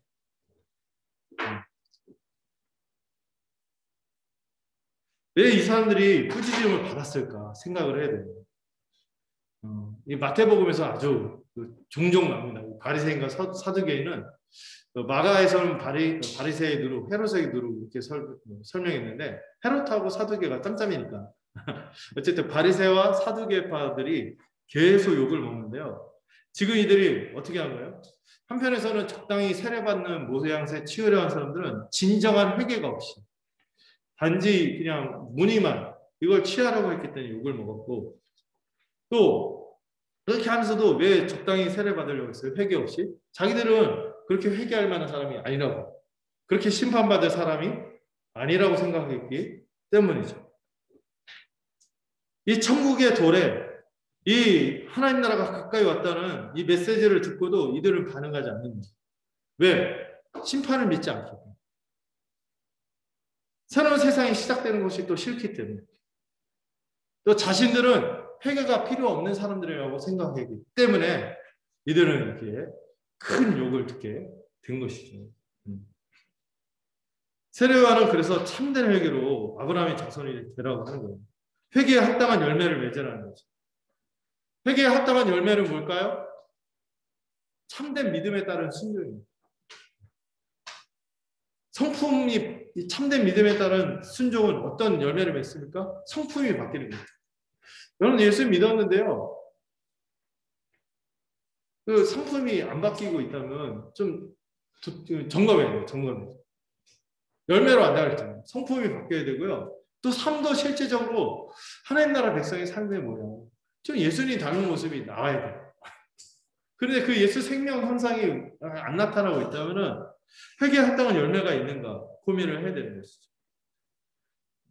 왜 이 사람들이 꾸짖음을 받았을까 생각을 해야 돼요. 이 마태복음에서 아주 종종 나옵니다. 바리새인과 사두개인은 마가에서는 바리새의 누룩, 헤롯의 누룩 이렇게 설명했는데 헤롯하고 사두개가 짬짬이니까 어쨌든 바리새와 사두개파들이 계속 욕을 먹는데요. 지금 이들이 어떻게 한 거예요? 한편에서는 적당히 세례받는 모세양새 치으려 한 사람들은 진정한 회개가 없이 단지 그냥 무늬만 이걸 취하라고 했기 때문에 욕을 먹었고 또 그렇게 하면서도 왜 적당히 세례받으려고 했어요? 회개 없이? 자기들은 그렇게 회개할 만한 사람이 아니라고 그렇게 심판받을 사람이 아니라고 생각했기 때문이죠. 이 천국의 돌에 이 하나님 나라가 가까이 왔다는 이 메시지를 듣고도 이들은 반응하지 않는 거예요. 왜? 심판을 믿지 않기 때문에. 새로운 세상이 시작되는 것이 또 싫기 때문에. 또 자신들은 회개가 필요 없는 사람들이라고 생각하기 때문에 이들은 이렇게 큰 욕을 듣게 된 것이죠. 세례요한은 그래서 참된 회개로 아브라함의 자손이 되라고 하는 거예요. 회개에 합당한 열매를 맺으라는 거죠. 회개에 합당한 열매는 뭘까요? 참된 믿음에 따른 순종입니다. 성품이 참된 믿음에 따른 순종은 어떤 열매를 맺습니까? 성품이 바뀌는 거예요. 여러분 예수 믿었는데요. 그 성품이 안 바뀌고 있다면 좀 점검해야 돼요. 점검해야 돼요. 열매로 안 나가잖아요. 성품이 바뀌어야 되고요. 또 삶도 실제적으로 하나님 나라 백성의 삶의 모양. 좀 예수님 닮은 모습이 나와야 돼요. 그런데 그 예수 생명 현상이 안 나타나고 있다면 회개에 합당한 열매가 있는가 고민을 해야 되는 것이죠.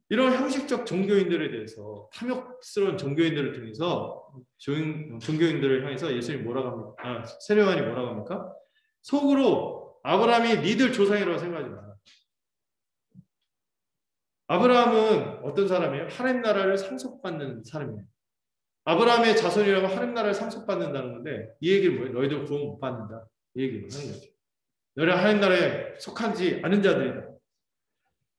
이런 형식적 종교인들에 대해서 탐욕스러운 종교인들을 통해서 종교인들을 향해서 예수님이 뭐라고 합니까? 세례요한이 뭐라고 합니까? 속으로 아브라함이 니들 조상이라고 생각하지 마라. 아브라함은 어떤 사람이에요? 하나님 나라를 상속받는 사람이에요. 아브라함의 자손이라고 하나님 나라를 상속받는다는 건데 이 얘기는 뭐예요? 너희들 구원 못 받는다. 이 얘기를 하는 거죠. 너희는 하나님 나라에 속하지 않은 자들이다.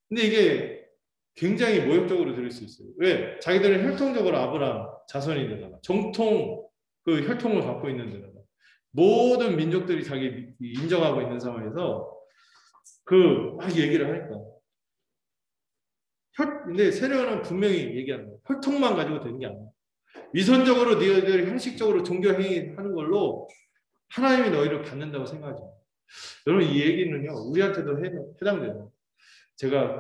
근데 이게 굉장히 모욕적으로 들을 수 있어요. 왜? 자기들은 혈통적으로 아브라함 자손인데다가 정통 그 혈통을 갖고 있는 데다가 모든 민족들이 자기 인정하고 있는 상황에서 막 얘기를 하니까 근데 세례요한은 분명히 얘기하는 거예요. 혈통만 가지고 되는 게 아니에요. 위선적으로 너희들이 형식적으로 종교 행위하는 걸로 하나님이 너희를 받는다고 생각하지 마요. 여러분 이 얘기는요 우리한테도 해당돼요. 제가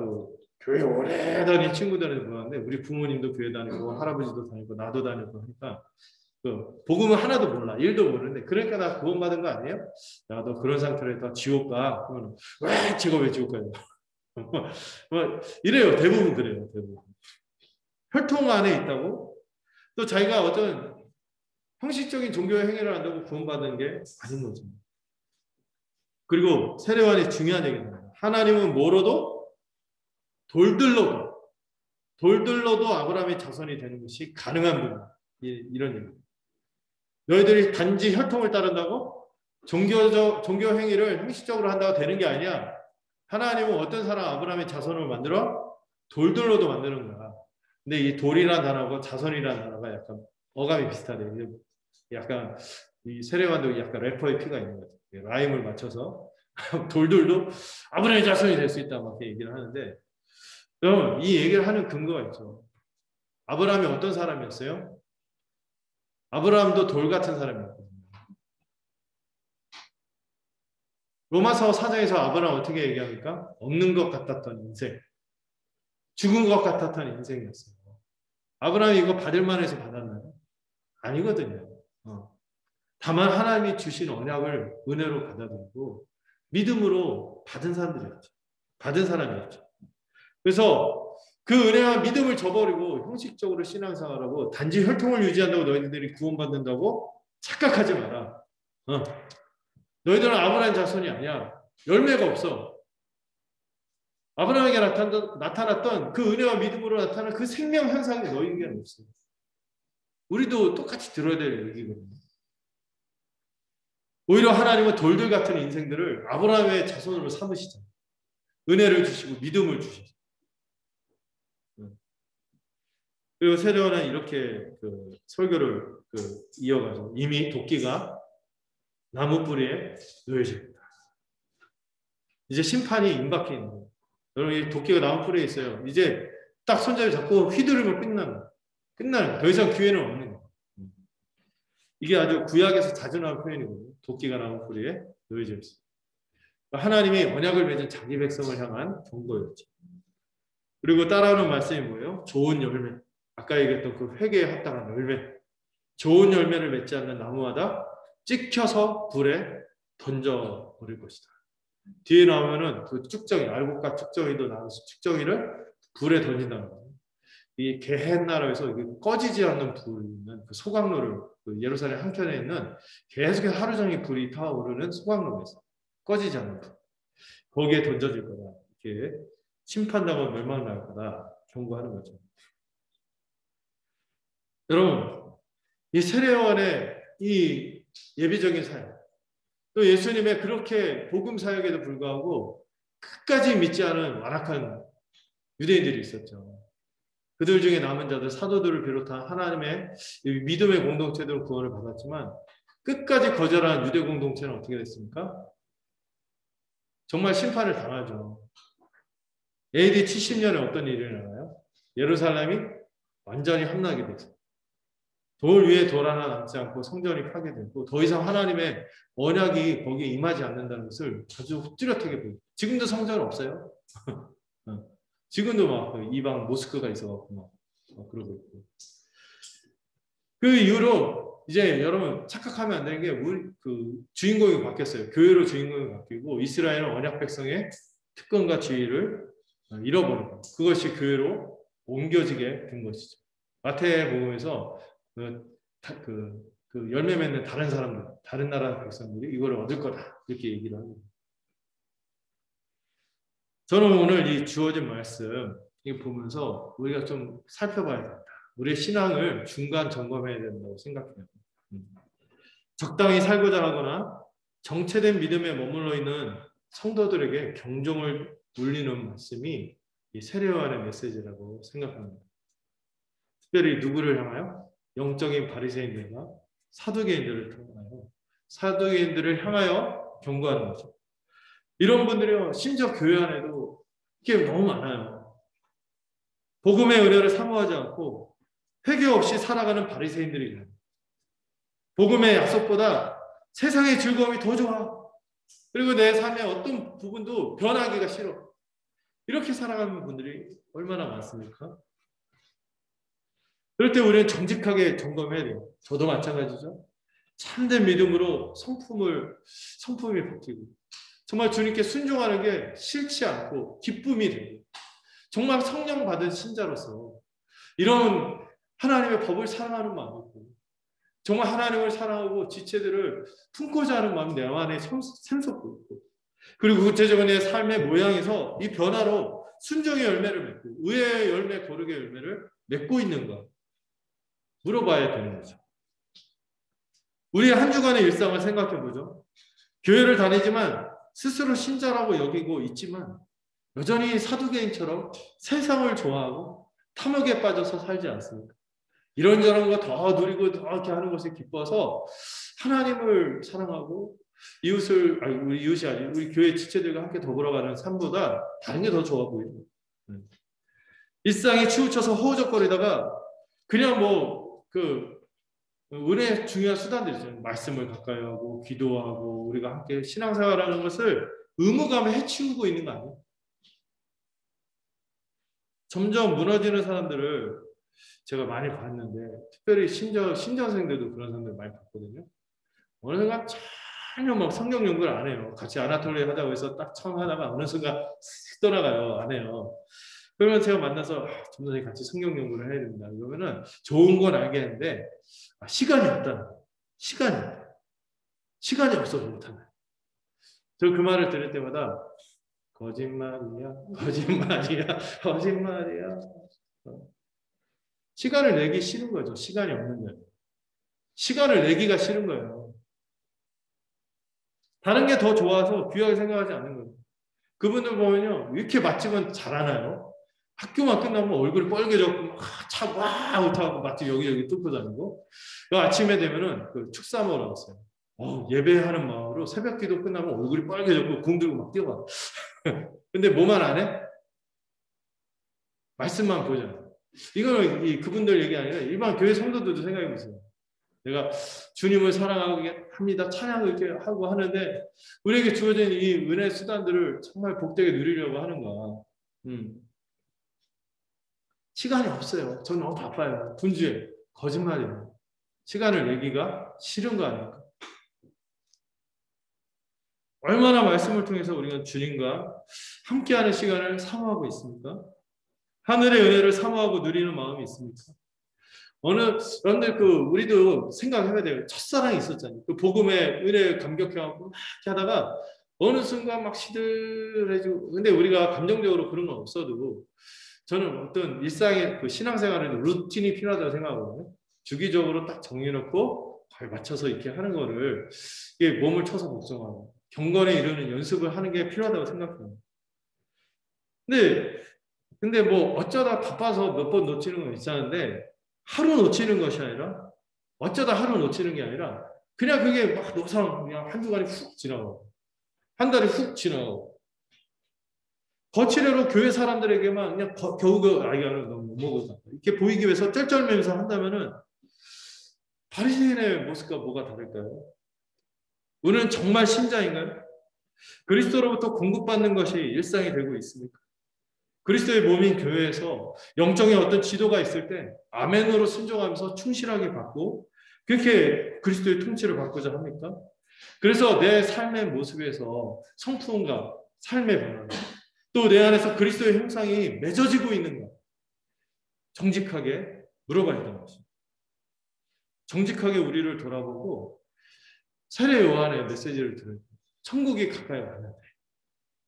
교회 오래 다닌 친구들한테 물었는데 우리 부모님도 교회 다니고 할아버지도 다니고 나도 다니고 하니까 복음은 하나도 몰라. 일도 모르는데 그러니까 나 구원받은 거 아니에요? 야 너 그런 상태로 했다 지옥 가. 그러면 왜 제가 왜 지옥 가요? 이래요. 대부분 그래요. 대부분. 혈통 안에 있다고 또 자기가 어떤 형식적인 종교 행위를 한다고 구원받은 게 아닌 거죠. 그리고 세례요한이 중요한 얘기입니다. 하나님은 뭐로도 돌들로도 아브라함의 자손이 되는 것이 가능한 분이다. 이런 얘기입니다. 너희들이 단지 혈통을 따른다고 종교 행위를 형식적으로 한다고 되는 게 아니야. 하나님은 어떤 사람 아브라함의 자손을 만들어 돌들로도 만드는 거야. 근데 이 돌이라는 단어하고 자손이라는 단어가 약간 어감이 비슷하대요. 약간 이 세례관도 약간 래퍼의 피가 있는 것 같아요. 라임을 맞춰서 돌들도 아브라함의 자손이 될 수 있다 막 이렇게 얘기를 하는데, 여러분 이 얘기를 하는 근거가 있죠. 아브라함이 어떤 사람이었어요? 아브라함도 돌 같은 사람이었거든요. 로마서 4장에서 아브라함 어떻게 얘기합니까? 없는 것 같았던 인생, 죽은 것 같았던 인생이었어요. 아브라함이 이거 받을 만해서 받았나요? 아니거든요. 다만 하나님이 주신 언약을 은혜로 받아들이고 믿음으로 받은 사람들이었죠. 받은 사람이었죠. 그래서 그 은혜와 믿음을 저버리고 형식적으로 신앙생활하고 단지 혈통을 유지한다고 너희들이 구원받는다고 착각하지 마라. 너희들은 아브라함 자손이 아니야. 열매가 없어. 아브라함에게 나타났던 그 은혜와 믿음으로 나타난 그 생명 현상이 너희에게는 없어. 우리도 똑같이 들어야 될 얘기거든요. 오히려 하나님은 돌들 같은 인생들을 아브라함의 자손으로 삼으시잖아요. 은혜를 주시고 믿음을 주시죠. 그리고 세례요한은 이렇게 설교를 이어가죠. 이미 도끼가 나무 뿌리에 놓여집니다. 이제 심판이 임박해 있는 거예요. 여러분 이 도끼가 나무 뿌리에 있어요. 이제 딱 손잡이 잡고 휘두르면 끝나는 거예요. 더 이상 기회는 없는 거예요. 이게 아주 구약에서 자주 나온 표현이거든요. 도끼가 나무 뿌리에 놓여져 있어요. 하나님이 언약을 맺은 자기 백성을 향한 경고였죠. 그리고 따라오는 말씀이 뭐예요? 좋은 열매. 아까 얘기했던 그 회개에 합당한 열매. 좋은 열매를 맺지 않는 나무마다 찍혀서 불에 던져버릴 것이다. 뒤에 나오면은 그 쭉정이, 알곡과 쭉정이도 나와서 쭉정이를 불에 던진다는 거예요. 이 게헨나라에서 이게 꺼지지 않는 불은 그 소각로를 예루살렘 한켠에 있는 계속해서 하루 종일 불이 타오르는 소각로에서 꺼지지 않는 불. 거기에 던져질 거다. 이렇게 심판당하고 멸망날 거다. 경고하는 거죠. 여러분, 이 세례요한의 이 예비적인 사역, 또 예수님의 그렇게 복음 사역에도 불구하고 끝까지 믿지 않은 완악한 유대인들이 있었죠. 그들 중에 남은 자들, 사도들을 비롯한 하나님의 믿음의 공동체들은 구원을 받았지만 끝까지 거절한 유대 공동체는 어떻게 됐습니까? 정말 심판을 당하죠. AD 70년에 어떤 일이 일어나요? 예루살렘이 완전히 함락이 됐어요. 돌 위에 돌 하나 남지 않고 성전이 파괴되고 더 이상 하나님의 언약이 거기에 임하지 않는다는 것을 아주 뚜렷하게 보여요. 지금도 성전 없어요. 지금도 막 이방 모스크가 있어갖고 막 그러고 있고. 그 이후로 이제 여러분 착각하면 안 되는 게 우리 주인공이 바뀌었어요. 교회로 주인공이 바뀌고 이스라엘은 언약 백성의 특권과 지위를 잃어버리고 그것이 교회로 옮겨지게 된 것이죠. 마태복음에서 그 열매 맺는 다른 사람들, 다른 나라 백성들이 이걸 얻을 거다 이렇게 얘기를 합니다. 저는 오늘 이 주어진 말씀 이거 보면서 우리가 좀 살펴봐야 된다. 우리의 신앙을 중간 점검해야 된다고 생각해요. 적당히 살고자 하거나 정체된 믿음에 머물러 있는 성도들에게 경종을 울리는 말씀이 이 세례요한의 메시지라고 생각합니다. 특별히 누구를 향하여? 영적인 바리새인들과 사두개인들을 향하여, 사두개인들을 향하여 경고하는 거죠. 이런 분들이요, 심지어 교회 안에도 이게 너무 많아요. 복음의 은혜를 사모하지 않고 회개 없이 살아가는 바리새인들이에요. 복음의 약속보다 세상의 즐거움이 더 좋아. 그리고 내 삶의 어떤 부분도 변하기가 싫어. 이렇게 살아가는 분들이 얼마나 많습니까? 그럴 때 우리는 정직하게 점검해야 돼요. 저도 마찬가지죠. 참된 믿음으로 성품이 바뀌고 정말 주님께 순종하는 게 싫지 않고 기쁨이 되고 정말 성령 받은 신자로서 이런 하나님의 법을 사랑하는 마음이고 정말 하나님을 사랑하고 지체들을 품고자 하는 마음이 내 안에 샘솟고 있고 그리고 구체적인 내 삶의 모양에서 이 변화로 순종의 열매를 맺고 의의 열매, 거룩의 열매를 맺고 있는가 물어봐야 되는 거죠. 우리 한 주간의 일상을 생각해 보죠. 교회를 다니지만 스스로 신자라고 여기고 있지만 여전히 사두개인처럼 세상을 좋아하고 탐욕에 빠져서 살지 않습니까? 이런저런 거 더 누리고 더 이렇게 하는 것에 기뻐서 하나님을 사랑하고 이웃을, 아니 우리 이웃이 아니고 우리 교회 지체들과 함께 더불어가는 삶보다 다른 게 더 좋아 보여요. 일상에 치우쳐서 허우적거리다가 그냥 그 은혜의 중요한 수단들 있잖아요. 말씀을 가까이 하고 기도하고 우리가 함께 신앙생활하는 것을 의무감에 해치우고 있는 거 아니에요? 점점 무너지는 사람들을 제가 많이 봤는데, 특별히 신전생들도 그런 사람들 많이 봤거든요. 어느 순간 전혀 막 성경 연구를 안 해요. 같이 아나톨리아 하자고 해서 딱 처음 하다가 어느 순간 쓱 떠나가요. 안 해요. 그러면 제가 만나서 좀 전에 같이 성경 연구를 해야 된다. 그러면은 좋은 건 알겠는데 시간이 없다. 시간이 없어서 못한다. 저 그 말을 들을 때마다 거짓말이야. 시간을 내기 싫은 거죠. 시간이 없는 거예요. 시간을 내기가 싫은 거예요. 다른 게 더 좋아서 귀하게 생각하지 않는 거예요. 그분들 보면요, 이렇게 맛집은 잘하나요? 학교만 끝나면 얼굴이 빨개졌고 차 웃하고 맛집 여기저기 뚫고 다니고, 그 아침에 되면은 그 축사 먹으러 갔어요. 예배하는 마음으로 새벽 기도 끝나면 얼굴이 빨개졌고 궁 들고 막 뛰어가. 근데 뭐만 안 해? 말씀만 보잖아요. 이거는 그분들 얘기 아니라 일반 교회 성도들도 생각해 보세요. 내가 주님을 사랑합니다. 찬양을 이렇게 하고 하는데 우리에게 주어진 이 은혜 수단들을 정말 복되게 누리려고 하는가. 시간이 없어요. 저는 너무 바빠요. 분주해. 거짓말이에요. 시간을 내기가 싫은 거 아닙니까? 얼마나 말씀을 통해서 우리가 주님과 함께하는 시간을 사모하고 있습니까? 하늘의 은혜를 사모하고 누리는 마음이 있습니까? 여러분들 우리도 생각해야 돼요. 첫사랑이 있었잖아요. 그 복음의 은혜에 감격해하고 막 하다가 어느 순간 막 시들해지고, 근데 우리가 감정적으로 그런 건 없어도 저는 어떤 일상의 그 신앙생활에는 루틴이 필요하다고 생각하거든요. 주기적으로 딱 정해놓고 거의 맞춰서 이렇게 하는 거를 이게 몸을 쳐서 복종하고 경건에 이르는 연습을 하는 게 필요하다고 생각해요. 근데 뭐 어쩌다 바빠서 몇 번 놓치는 건 있었는데 하루 놓치는 것이 아니라 어쩌다 하루 놓치는 게 아니라 그냥 그게 막 노상 그냥 한 주간이 훅 지나가고 한 달이 훅 지나가고 거칠애로 교회 사람들에게만 그냥 겨우겨우 이거는 너무 못 먹었다 이렇게 보이기 위해서 쩔쩔매면서 한다면은 바리새인의 모습과 뭐가 다를까요? 우리는 정말 신자인가요? 그리스도로부터 공급받는 것이 일상이 되고 있습니까? 그리스도의 몸인 교회에서 영적인 어떤 지도가 있을 때 아멘으로 순종하면서 충실하게 받고 그렇게 그리스도의 통치를 받고자 합니까? 그래서 내 삶의 모습에서 성품과 삶의 변화 또 내 안에서 그리스도의 형상이 맺어지고 있는가 정직하게 물어봐야 되는 것입니다. 정직하게 우리를 돌아보고 세례 요한의 메시지를 들을 때 천국이 가까이 왔는데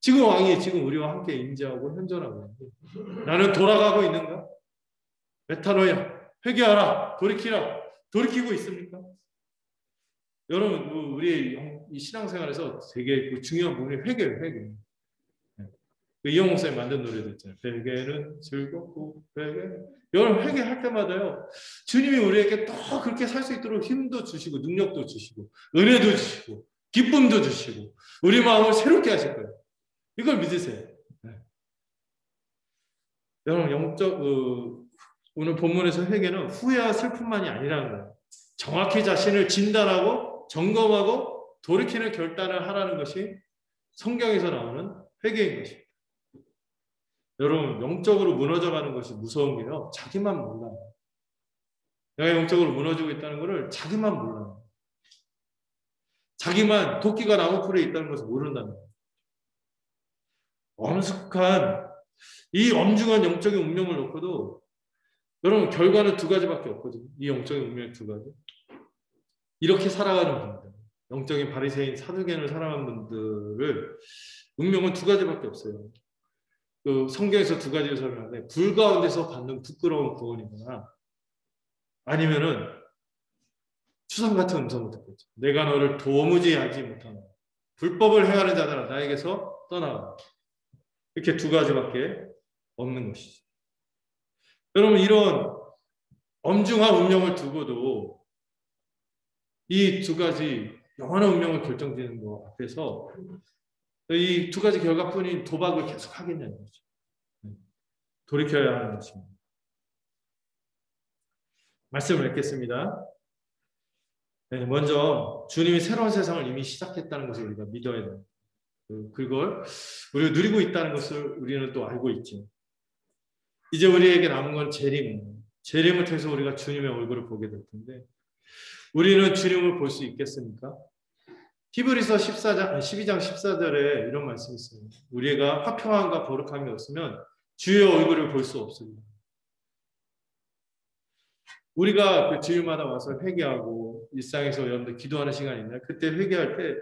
지금 왕이 지금 우리와 함께 임재하고 현존하고 있는데 나는 돌아가고 있는가? 메타노야 회개하라 돌이키라 돌이키고 있습니까? 여러분 우리 이 신앙생활에서 되게 중요한 부분이 회개예요. 회개. 이영 목사님 만든 노래도 있잖아요. 회개는 즐겁고 여러분 회개할 때마다요 주님이 우리에게 더 그렇게 살 수 있도록 힘도 주시고 능력도 주시고 은혜도 주시고 기쁨도 주시고 우리 마음을 새롭게 하실 거예요. 이걸 믿으세요. 네. 여러분 오늘 본문에서 회개는 후회와 슬픔만이 아니라는 거예요. 정확히 자신을 진단하고 점검하고 돌이키는 결단을 하라는 것이 성경에서 나오는 회개인 것입니다. 여러분 영적으로 무너져가는 것이 무서운 게요. 자기만 몰라요. 내가 영적으로 무너지고 있다는 것을 자기만 몰라요. 자기만 도끼가 나무풀에 있다는 것을 모른다는 거예요. 엄숙한 이 엄중한 영적인 운명을 놓고도 여러분 결과는 두 가지밖에 없거든요. 이 영적인 운명의 두 가지. 이렇게 살아가는 분들, 영적인 바리새인 사두개인을 살아가는 분들을 운명은 두 가지밖에 없어요. 그 성경에서 두 가지를 설명하는데 불 가운데서 받는 부끄러운 구원이거나 아니면은 추상 같은 음성을 듣고 있죠. 내가 너를 도무지 알지 못하노 불법을 행하는 자들아 나에게서 떠나가. 이렇게 두 가지밖에 없는 것이죠. 여러분 이런 엄중한 운명을 두고도 이 두 가지 영원한 운명을 결정짓는 것 앞에서 이 두 가지 결과뿐인 도박을 계속 하겠냐는 거죠. 돌이켜야 하는 것입니다. 말씀을 읽겠습니다. 먼저 주님이 새로운 세상을 이미 시작했다는 것을 우리가 믿어야 됩니다. 그걸 우리가 누리고 있다는 것을 우리는 또 알고 있죠. 이제 우리에게 남은 건 재림입니다. 재림을 통해서 우리가 주님의 얼굴을 보게 될 텐데 우리는 주님을 볼 수 있겠습니까? 히브리서 12장 14절에 이런 말씀이 있어요. 우리가 화평함과 거룩함이 없으면 주의 얼굴을 볼 수 없습니다. 우리가 그 주일마다 와서 회개하고 일상에서 여러분들 기도하는 시간이 있나요? 그때 회개할 때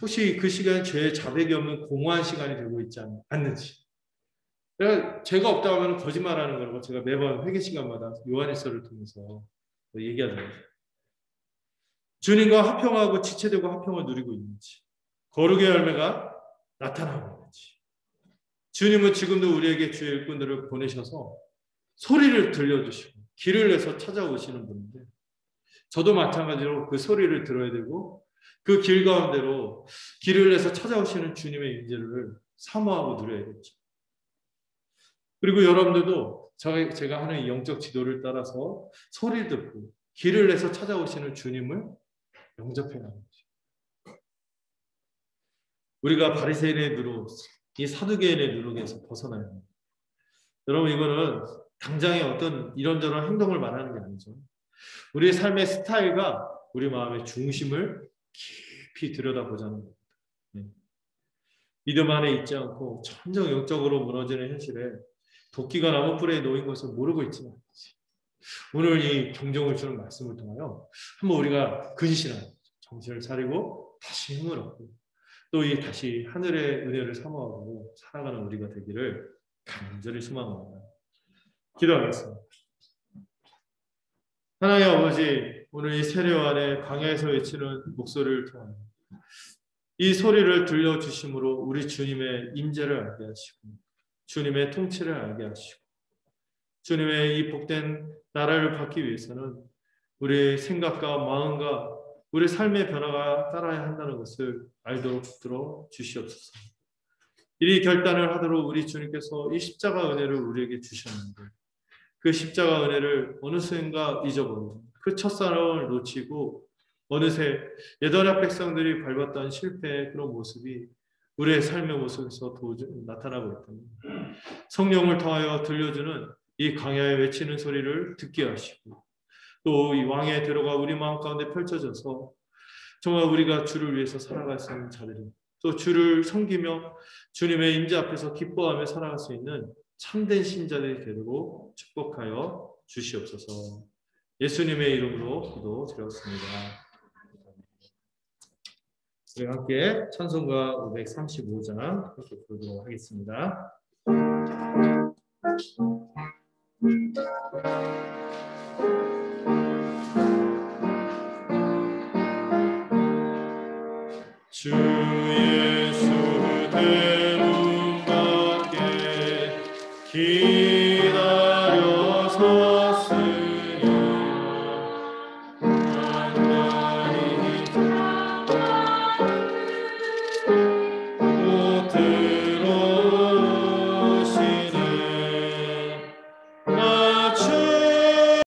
혹시 그 시간이 죄의 자백이 없는 공허한 시간이 되고 있지 않는지. 죄가 없다고 하면 거짓말하는 거라고 제가 매번 회개 시간마다 요한일서를 통해서 얘기하잖아요. 주님과 화평하고 지체되고 화평을 누리고 있는지, 거룩의 열매가 나타나고 있는지. 주님은 지금도 우리에게 주의 일꾼들을 보내셔서 소리를 들려주시고 길을 내서 찾아오시는 분인데 저도 마찬가지로 그 소리를 들어야 되고 그 길 가운데로 길을 내서 찾아오시는 주님의 인재를 사모하고 누려야겠죠. 그리고 여러분들도 제가 하는 영적 지도를 따라서 소리를 듣고 길을 내서 찾아오시는 주님을 영접해야 하는 거죠. 우리가 바리새인의 누룩, 이 사두개인의 누룩에서 벗어나야 합니다. 여러분 이거는 당장의 어떤 이런저런 행동을 말하는 게 아니죠. 우리의 삶의 스타일과 우리 마음의 중심을 깊이 들여다보자는 겁니다. 믿음 안에 있지 않고 점점 영적으로 무너지는 현실에 도끼가 나무 뿔에 놓인 것을 모르고 있지는 않지. 오늘 이 경종을 주는 말씀을 통하여 한번 우리가 근신하고 정신을 차리고 다시 힘을 얻고 또 이 다시 하늘의 은혜를 사모하고 살아가는 우리가 되기를 간절히 소망합니다. 기도하겠습니다. 하나님 아버지, 오늘 이 세례 안에 광야에서 외치는 목소리를 통하여 이 소리를 들려주심으로 우리 주님의 임재를 알게 하시고 주님의 통치를 알게 하시고 주님의 이 복된 나라를 받기 위해서는 우리의 생각과 마음과 우리 삶의 변화가 따라야 한다는 것을 알도록 들어 주시옵소서. 이 결단을 하도록 우리 주님께서 이 십자가 은혜를 우리에게 주셨는데 그 십자가 은혜를 어느 순간 잊어버리고 그 첫사랑을 놓치고 어느새 옛날 백성들이 밟았던 실패의 그런 모습이 우리의 삶의 모습에서 나타나고 있답니다. 성령을 통하여 들려주는 이 광야에 외치는 소리를 듣게 하시고 또 이 왕에 들어가 우리 마음 가운데 펼쳐져서 정말 우리가 주를 위해서 살아갈 수 있는 자들이 또 주를 섬기며 주님의 임재 앞에서 기뻐하며 살아갈 수 있는 참된 신자들이 되도록 축복하여 주시옵소서. 예수님의 이름으로 기도드렸습니다. 우리 함께 찬송가 535장 함께 부르도록 하겠습니다. 주 예수 대문 밖에